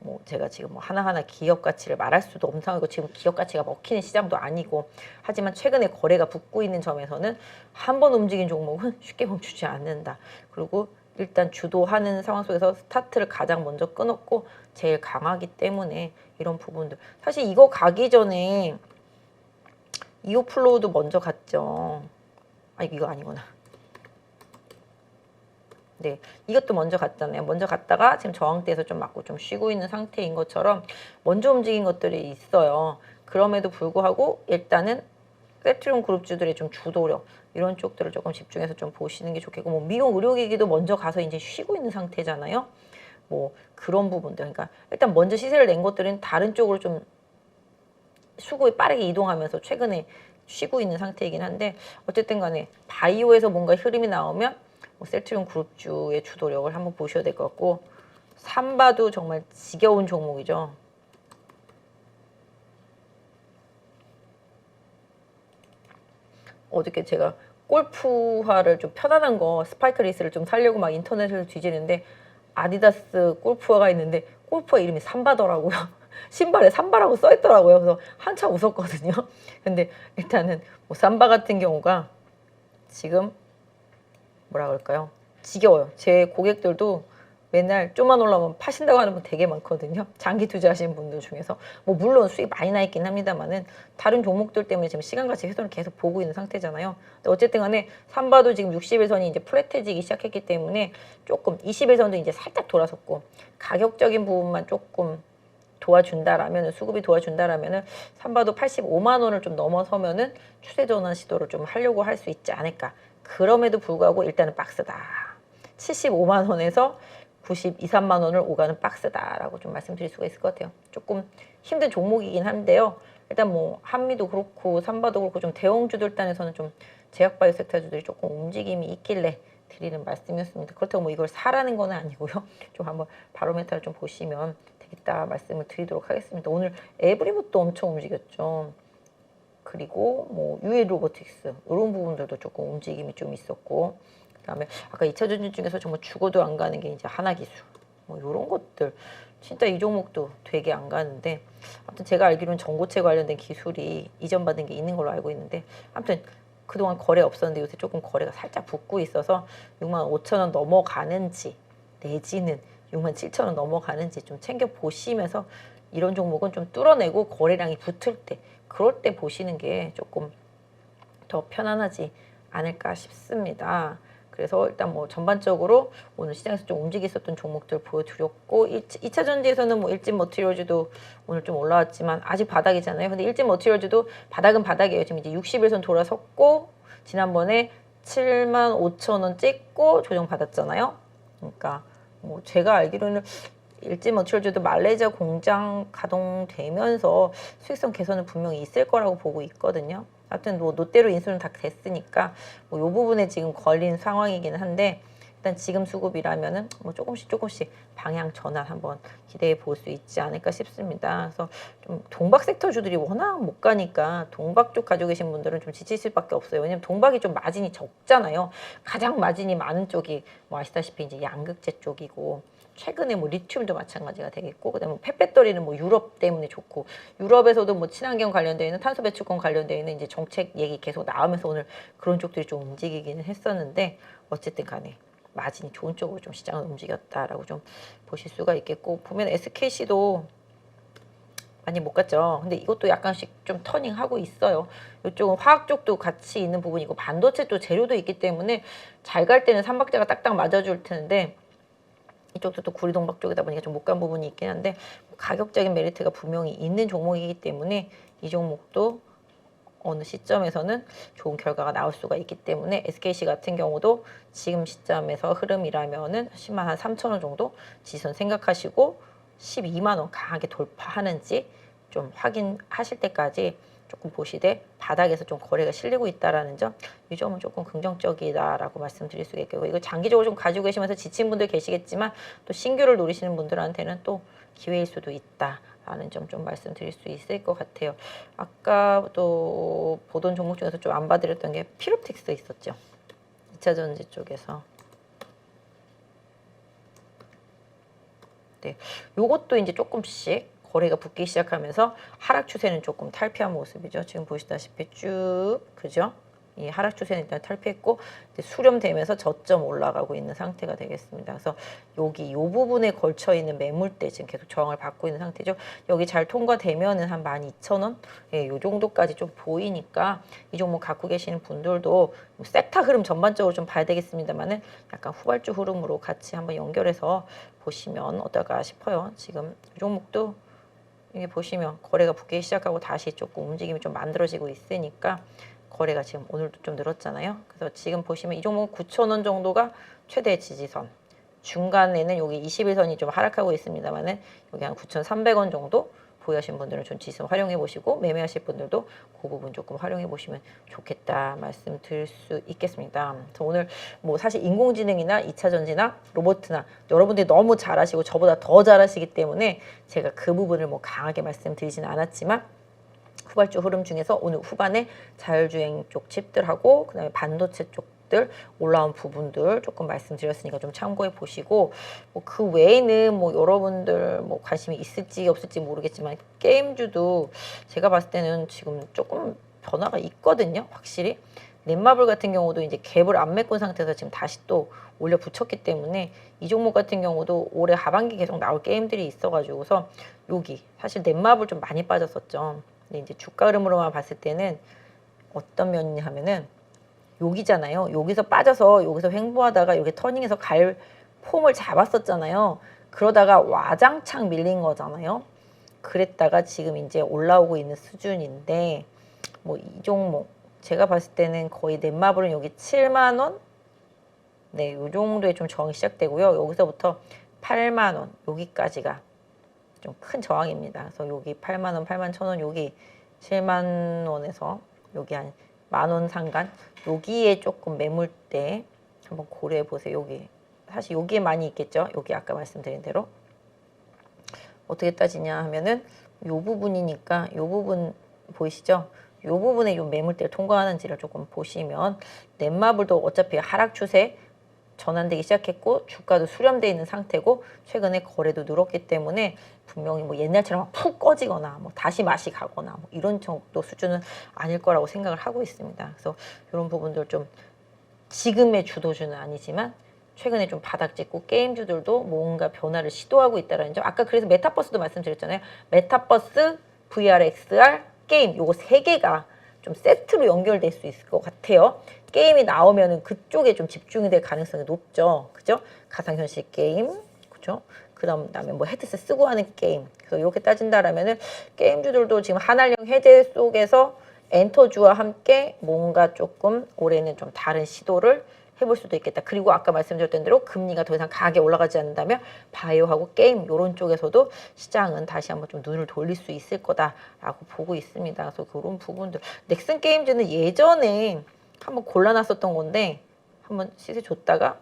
뭐 제가 지금 뭐 하나하나 기업 가치를 말할 수도 없는 상황이고 지금 기업 가치가 먹히는 시장도 아니고 하지만 최근에 거래가 붙고 있는 점에서는 한 번 움직인 종목은 쉽게 멈추지 않는다. 그리고 일단 주도하는 상황 속에서 스타트를 가장 먼저 끊었고 제일 강하기 때문에 이런 부분들 사실 이거 가기 전에 이오플로우도 먼저 갔죠. 아 이거 아니구나. 네, 이것도 먼저 갔잖아요. 먼저 갔다가 지금 저항대에서 좀 맞고 좀 쉬고 있는 상태인 것처럼 먼저 움직인 것들이 있어요. 그럼에도 불구하고 일단은 셀트리온 그룹주들의 좀 주도력 이런 쪽들을 조금 집중해서 좀 보시는 게 좋겠고 뭐 미용 의료기기도 먼저 가서 이제 쉬고 있는 상태잖아요. 뭐 그런 부분들 그러니까 일단 먼저 시세를 낸 것들은 다른 쪽으로 좀 수급이 빠르게 이동하면서 최근에 쉬고 있는 상태이긴 한데 어쨌든 간에 바이오에서 뭔가 흐름이 나오면 뭐 셀트리온 그룹주의 주도력을 한번 보셔야 될 것 같고 삼바도 정말 지겨운 종목이죠. 어저께 제가 골프화를 좀 편안한 거 스파이크 레이스를 좀 사려고 막 인터넷을 뒤지는데 아디다스 골프화가 있는데 골프화 이름이 삼바더라고요. 신발에 삼바라고 써 있더라고요. 그래서 한참 웃었거든요. 근데 일단은 뭐 삼바 같은 경우가 지금 뭐라 그럴까요? 지겨워요. 제 고객들도 맨날 좀만 올라오면 파신다고 하는 분 되게 많거든요. 장기 투자하시는 분들 중에서 뭐 물론 수익 많이 나 있긴 합니다만은 다른 종목들 때문에 지금 시간같이 훼손을 계속 보고 있는 상태잖아요. 근데 어쨌든 간에 삼바도 지금 60일선이 이제 플랫해지기 시작했기 때문에 조금 20일선도 이제 살짝 돌아섰고 가격적인 부분만 조금 도와준다라면은 수급이 도와준다라면은 삼바도 85만 원을 좀 넘어서면은 추세 전환 시도를 좀 하려고 할 수 있지 않을까. 그럼에도 불구하고 일단은 박스다. 75만 원에서 92, 3만 원을 오가는 박스다라고 좀 말씀드릴 수가 있을 것 같아요. 조금 힘든 종목이긴 한데요. 일단 뭐 한미도 그렇고 삼바도 그렇고 좀 대형주들 단에서는 좀 제약바이오 섹터주들이 조금 움직임이 있길래 드리는 말씀이었습니다. 그렇다고 뭐 이걸 사라는 건 아니고요. 좀 한번 바로메타를 좀 보시면 되겠다 말씀을 드리도록 하겠습니다. 오늘 에브리봇도 엄청 움직였죠. 그리고 뭐 유일 로보틱스 이런 부분들도 조금 움직임이 좀 있었고 그다음에 아까 2차 전지 중에서 정말 죽어도 안 가는 게 이제 하나기술 뭐 이런 것들 진짜 이 종목도 되게 안 가는데 아무튼 제가 알기로는 전고체 관련된 기술이 이전받은 게 있는 걸로 알고 있는데 아무튼 그동안 거래 없었는데 요새 조금 거래가 살짝 붙고 있어서 6만 5천 원 넘어가는지 내지는 6만 7천 원 넘어가는지 좀 챙겨 보시면서 이런 종목은 좀 뚫어내고 거래량이 붙을 때 그럴 때 보시는 게 조금 더 편안하지 않을까 싶습니다. 그래서 일단 뭐 전반적으로 오늘 시장에서 좀 움직였었던 종목들 보여드렸고 2차 전지에서는 뭐 일진 머티리얼즈도 오늘 좀 올라왔지만 아직 바닥이잖아요. 근데 일진 머티리얼즈도 바닥은 바닥이에요. 지금 이제 60일선 돌아섰고 지난번에 7만 5천 원 찍고 조정 받았잖아요. 그러니까 뭐 제가 알기로는 일진 머티리얼즈도 말레이시아 공장 가동되면서 수익성 개선은 분명히 있을 거라고 보고 있거든요. 하여튼 뭐 롯데로 인수는 다 됐으니까 뭐 요 부분에 지금 걸린 상황이긴 한데 일단 지금 수급이라면은 뭐 조금씩 방향 전환 한번 기대해 볼 수 있지 않을까 싶습니다. 그래서 좀 동박 섹터주들이 워낙 못 가니까 동박 쪽 가지고 계신 분들은 좀 지칠 수밖에 없어요. 왜냐면 동박이 좀 마진이 적잖아요. 가장 마진이 많은 쪽이 뭐 아시다시피 이제 양극재 쪽이고 최근에 뭐 리튬도 마찬가지가 되겠고 그다음에 펫배터리는 뭐 유럽 때문에 좋고 유럽에서도 뭐 친환경 관련되어 있는 탄소 배출권 관련되어 있는 이제 정책 얘기 계속 나오면서 오늘 그런 쪽들이 좀 움직이기는 했었는데 어쨌든 간에 마진이 좋은 쪽으로 좀 시장을 움직였다라고 좀 보실 수가 있겠고 보면 SKC도 많이 못 갔죠. 근데 이것도 약간씩 좀 터닝하고 있어요. 이쪽은 화학 쪽도 같이 있는 부분이고 반도체 또 재료도 있기 때문에 잘 갈 때는 삼박자가 딱딱 맞아줄 텐데 이쪽도 또 구리동박 쪽이다 보니까 좀 못 간 부분이 있긴 한데 가격적인 메리트가 분명히 있는 종목이기 때문에 이 종목도 어느 시점에서는 좋은 결과가 나올 수가 있기 때문에 SKC 같은 경우도 지금 시점에서 흐름이라면은 10만 한 3천 원 정도 지선 생각하시고 12만 원 강하게 돌파하는지 좀 확인하실 때까지 조금 보시되 바닥에서 좀 거래가 실리고 있다라는 점, 이 점은 조금 긍정적이다라고 말씀드릴 수가 있고요. 이거 장기적으로 좀 가지고 계시면서 지친 분들 계시겠지만 또 신규를 노리시는 분들한테는 또 기회일 수도 있다라는 점 좀 말씀드릴 수 있을 것 같아요. 아까 또 보던 종목 중에서 좀 안 봐드렸던 게 피롭틱스 있었죠. 2차전지 쪽에서. 네, 요것도 이제 조금씩 거래가 붙기 시작하면서 하락 추세는 조금 탈피한 모습이죠. 지금 보시다시피 쭉, 그죠? 이 하락 추세는 일단 탈피했고 이제 수렴되면서 저점 올라가고 있는 상태가 되겠습니다. 그래서 여기 이 부분에 걸쳐 있는 매물대 지금 계속 저항을 받고 있는 상태죠. 여기 잘 통과되면은 한 12,000원, 예, 요 정도까지 좀 보이니까 이 종목 갖고 계시는 분들도 뭐 섹터 흐름 전반적으로 좀 봐야 되겠습니다만은 약간 후발주 흐름으로 같이 한번 연결해서 보시면 어떨까 싶어요. 지금 이 종목도 이게 보시면 거래가 붙기 시작하고 다시 조금 움직임이 좀 만들어지고 있으니까 거래가 지금 오늘도 좀 늘었잖아요. 그래서 지금 보시면 이 종목 9,000원 정도가 최대 지지선. 중간에는 여기 21선이 좀 하락하고 있습니다만은 여기 한 9,300원 정도 보유하신 분들은 좀 지수 활용해 보시고 매매하실 분들도 그 부분 조금 활용해 보시면 좋겠다 말씀드릴 수 있겠습니다. 그래서 오늘 뭐 사실 인공지능이나 2차 전지나 로봇이나 여러분들이 너무 잘하시고 저보다 더 잘하시기 때문에 제가 그 부분을 뭐 강하게 말씀드리지는 않았지만 후발주 흐름 중에서 오늘 후반에 자율주행 쪽 칩들하고 그다음에 반도체 쪽들 올라온 부분들 조금 말씀드렸으니까 좀 참고해 보시고 뭐 그 외에는 뭐 여러분들 뭐 관심이 있을지 없을지 모르겠지만 게임주도 제가 봤을 때는 지금 조금 변화가 있거든요. 확실히 넷마블 같은 경우도 이제 갭을 안 메꾼 상태에서 지금 다시 또 올려 붙였기 때문에 이 종목 같은 경우도 올해 하반기 계속 나올 게임들이 있어가지고서 여기 사실 넷마블 좀 많이 빠졌었죠. 근데 이제 주가 흐름으로만 봤을 때는 어떤 면이냐 하면은 여기잖아요. 여기서 빠져서 여기서 횡보하다가 여기 터닝해서 갈 폼을 잡았었잖아요. 그러다가 와장창 밀린 거잖아요. 그랬다가 지금 이제 올라오고 있는 수준인데 뭐 이 종목 제가 봤을 때는 거의 넷마블은 여기 7만 원, 네, 요 정도에 좀 저항이 시작되고요. 여기서부터 8만 원 여기까지가 좀 큰 저항입니다. 그래서 여기 8만 원, 8만 1,000원, 여기 7만 원에서 여기 한 만 원 상간 여기에 조금 매물대 한번 고려해 보세요. 여기 사실 여기에 많이 있겠죠. 여기 아까 말씀드린 대로 어떻게 따지냐 하면은 요 부분이니까 요 부분 보이시죠? 요 부분에 요 매물대를 통과하는지를 조금 보시면 넷마블도 어차피 하락 추세 전환되기 시작했고 주가도 수렴돼 있는 상태고 최근에 거래도 늘었기 때문에 분명히 뭐 옛날처럼 푹 꺼지거나 뭐 다시 맛이 가거나 뭐 이런 정도 수준은 아닐 거라고 생각을 하고 있습니다. 그래서 이런 부분들 좀 지금의 주도주는 아니지만 최근에 좀 바닥 찍고 게임주들도 뭔가 변화를 시도하고 있다는 점. 아까 그래서 메타버스도 말씀드렸잖아요. 메타버스, VR, XR, 게임 요거 세 개가 좀 세트로 연결될 수 있을 것 같아요. 게임이 나오면은 그쪽에 좀 집중이 될 가능성이 높죠. 그죠? 가상현실 게임. 그죠? 그다음에 뭐 헤드셋 쓰고 하는 게임. 그래서 이렇게 따진다라면은 게임주들도 지금 한알령 해제 속에서 엔터주와 함께 뭔가 조금 올해는 좀 다른 시도를 해볼 수도 있겠다. 그리고 아까 말씀드렸던 대로 금리가 더 이상 강하게 올라가지 않는다면 바이오하고 게임 이런 쪽에서도 시장은 다시 한번 좀 눈을 돌릴 수 있을 거다라고 보고 있습니다. 그래서 그런 부분들. 넥슨 게임즈는 예전에 한번 골라놨었던 건데 한번 시세 줬다가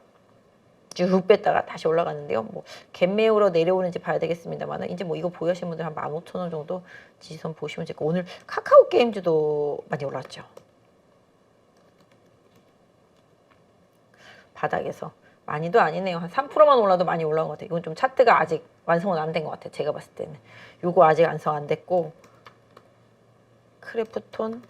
쭉 뺐다가 다시 올라갔는데요. 뭐 갭매우로 내려오는지 봐야 되겠습니다만 이제 뭐 이거 보유하신 분들 한 15,000원 정도 지지선 보시면 될고 오늘 카카오 게임즈도 많이 올랐죠. 바닥에서 많이도 아니네요. 한 3%만 올라도 많이 올라온 것 같아요. 이건 좀 차트가 아직 완성은 안 된 것 같아요. 제가 봤을 때는. 요거 아직 완성 안 됐고 크래프톤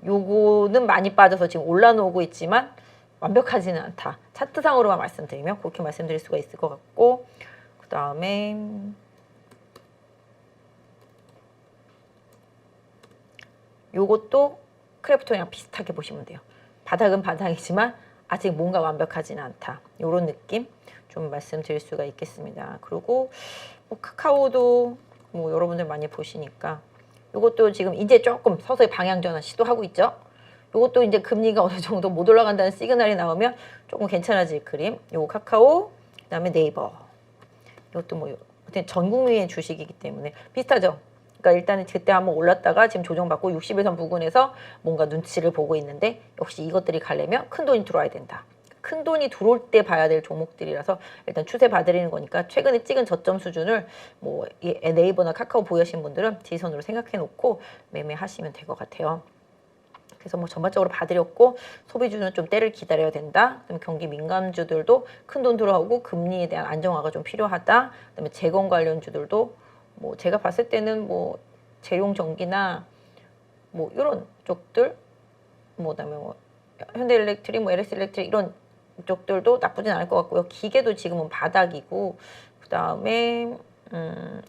요거는 많이 빠져서 지금 올라오고 있지만 완벽하지는 않다. 차트상으로만 말씀드리면 그렇게 말씀드릴 수가 있을 것 같고 그 다음에 요것도 크래프톤이랑 비슷하게 보시면 돼요. 바닥은 바닥이지만 아직 뭔가 완벽하지는 않다. 이런 느낌 좀 말씀드릴 수가 있겠습니다. 그리고 뭐 카카오도 뭐 여러분들 많이 보시니까 이것도 지금 이제 조금 서서히 방향 전환 시도하고 있죠. 이것도 이제 금리가 어느 정도 못 올라간다는 시그널이 나오면 조금 괜찮아질 그림. 요거 카카오, 그다음에 네이버. 이것도 뭐 전 국민의 주식이기 때문에 비슷하죠. 그러니까 일단은 그때 한번 올랐다가 지금 조정받고 60일선 부근에서 뭔가 눈치를 보고 있는데 역시 이것들이 가려면 큰 돈이 들어와야 된다. 큰 돈이 들어올 때 봐야 될 종목들이라서 일단 추세 봐드리는 거니까 최근에 찍은 저점 수준을 뭐 네이버나 카카오 보유하신 분들은 지지선으로 생각해 놓고 매매하시면 될 것 같아요. 그래서 뭐 전반적으로 봐드렸고 소비주는 좀 때를 기다려야 된다. 그다음에 경기 민감주들도 큰 돈 들어오고 금리에 대한 안정화가 좀 필요하다. 그다음에 재건 관련주들도 뭐 제가 봤을 때는 뭐 재용전기나 뭐 이런 쪽들 뭐 그다음에 뭐 현대일렉트릭 뭐 LS일렉트릭 이런 쪽들도 나쁘진 않을 것 같고요. 기계도 지금은 바닥이고 그다음에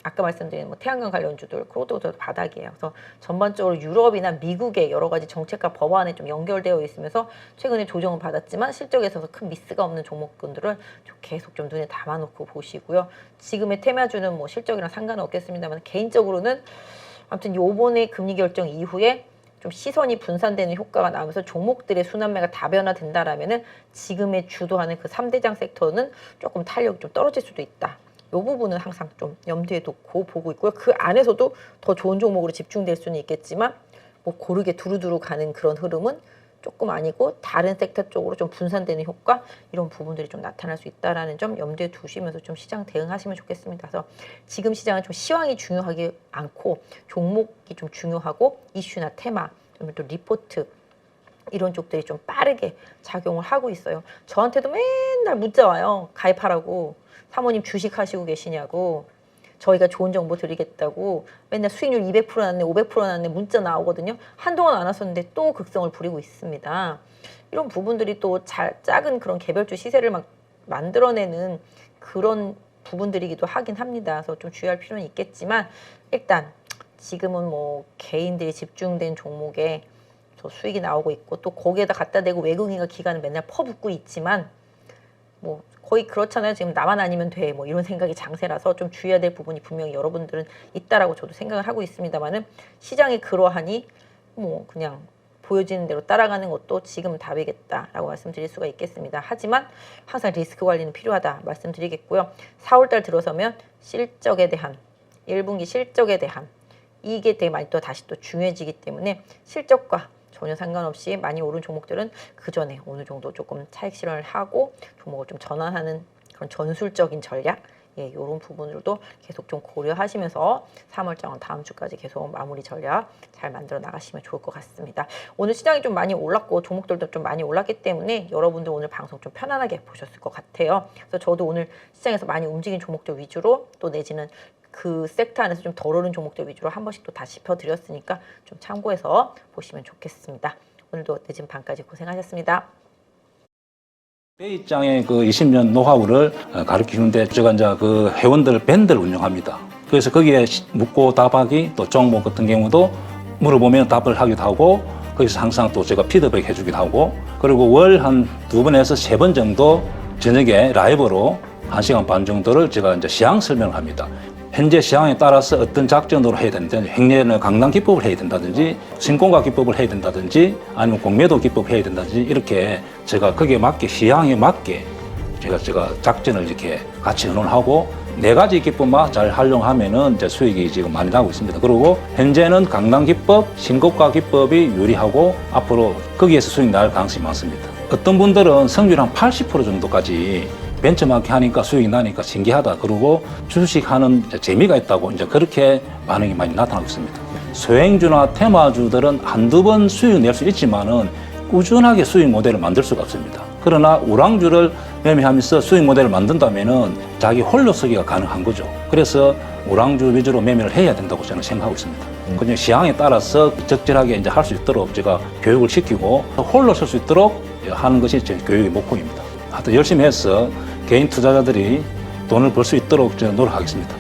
아까 말씀드린 뭐 태양광 관련주들 그것도 바닥이에요. 그래서 전반적으로 유럽이나 미국의 여러 가지 정책과 법안에 좀 연결되어 있으면서 최근에 조정을 받았지만 실적에서 큰 미스가 없는 종목군들은 좀 계속 좀 눈에 담아놓고 보시고요. 지금의 테마주는 뭐 실적이랑 상관은 없겠습니다만 개인적으로는 아무튼 요번에 금리 결정 이후에 좀 시선이 분산되는 효과가 나오면서 종목들의 순환매가 다변화된다라면은 지금의 주도하는 그 3대장 섹터는 조금 탄력이 좀 떨어질 수도 있다. 이 부분은 항상 좀 염두에 두고 보고 있고요. 그 안에서도 더 좋은 종목으로 집중될 수는 있겠지만 뭐 고르게 두루두루 가는 그런 흐름은 조금 아니고 다른 섹터 쪽으로 좀 분산되는 효과 이런 부분들이 좀 나타날 수 있다라는 점 염두에 두시면서 좀 시장 대응하시면 좋겠습니다. 그래서 지금 시장은 좀 시황이 중요하지 않고 종목이 좀 중요하고 이슈나 테마, 또 리포트 이런 쪽들이 좀 빠르게 작용을 하고 있어요. 저한테도 맨날 문자 와요. 가입하라고. 사모님 주식하시고 계시냐고. 저희가 좋은 정보 드리겠다고 맨날 수익률 200% 났네 500% 났네 문자 나오거든요. 한동안 안 왔었는데 또 극성을 부리고 있습니다. 이런 부분들이 또 작은 그런 개별주 시세를 막 만들어내는 그런 부분들이기도 하긴 합니다. 그래서 좀 주의할 필요는 있겠지만 일단 지금은 뭐 개인들이 집중된 종목에 저 수익이 나오고 있고 또 거기에다 갖다 대고 외국인과 기관은 맨날 퍼붓고 있지만 뭐 거의 그렇잖아요. 지금 나만 아니면 돼. 뭐 이런 생각이 장세라서 좀 주의해야 될 부분이 분명히 여러분들은 있다라고 저도 생각을 하고 있습니다만은 시장이 그러하니 뭐 그냥 보여지는 대로 따라가는 것도 지금 답이겠다라고 말씀드릴 수가 있겠습니다. 하지만 항상 리스크 관리는 필요하다 말씀드리겠고요. 4월달 들어서면 실적에 대한 1분기 실적에 대한 이게 되게 많이 또 다시 또 중요해지기 때문에 실적과 전혀 상관없이 많이 오른 종목들은 그 전에 어느 정도 조금 차익 실현을 하고 종목을 좀 전환하는 그런 전술적인 전략 이런 부분들도 계속 좀 고려하시면서 3월장은 다음 주까지 계속 마무리 전략 잘 만들어 나가시면 좋을 것 같습니다. 오늘 시장이 좀 많이 올랐고 종목들도 좀 많이 올랐기 때문에 여러분들 오늘 방송 좀 편안하게 보셨을 것 같아요. 그래서 저도 오늘 시장에서 많이 움직인 종목들 위주로 또 내지는 그 섹터 안에서 좀 덜 오른 종목들 위주로 한 번씩 또 다시 짚어드렸으니까 좀 참고해서 보시면 좋겠습니다. 오늘도 늦은 밤까지 고생하셨습니다. 베이장의 그 20년 노하우를 가르치는데 제가 이제 그 회원들 밴드를 운영합니다. 그래서 거기에 묻고 답하기 또 종목 같은 경우도 물어보면 답을 하기도 하고 거기서 항상 또 제가 피드백 해주기도 하고 그리고 월 한 2번에서 3번 정도 저녁에 라이브로 1시간 반 정도를 제가 이제 시황 설명을 합니다. 현재 시황에 따라서 어떤 작전으로 해야 되는지 횡례는 강남 기법을 해야 된다든지 신공가 기법을 해야 된다든지 아니면 공매도 기법을 해야 된다든지 이렇게 제가 거기에 맞게 시황에 맞게 제가 작전을 이렇게 같이 의논하고 4가지 기법만 잘 활용하면은 이제 수익이 지금 많이 나고 있습니다. 그리고 현재는 강남 기법, 신고가 기법이 유리하고 앞으로 거기에서 수익 날 가능성이 많습니다. 어떤 분들은 성률 한 80% 정도까지 벤처마킹 하니까 수익이 나니까 신기하다. 그리고 주식하는 재미가 있다고 이제 그렇게 반응이 많이 나타나고 있습니다. 소행주나 테마주들은 한두 번 수익 낼 수 있지만은 꾸준하게 수익 모델을 만들 수가 없습니다. 그러나 우량주를 매매하면서 수익 모델을 만든다면은 자기 홀로 서기가 가능한 거죠. 그래서 우량주 위주로 매매를 해야 된다고 저는 생각하고 있습니다. 그냥 시황에 따라서 적절하게 이제 할 수 있도록 제가 교육을 시키고 홀로 설 수 있도록 하는 것이 제 교육의 목표입니다. 하여튼 열심히 해서 개인 투자자들이 돈을 벌 수 있도록 저는 노력하겠습니다.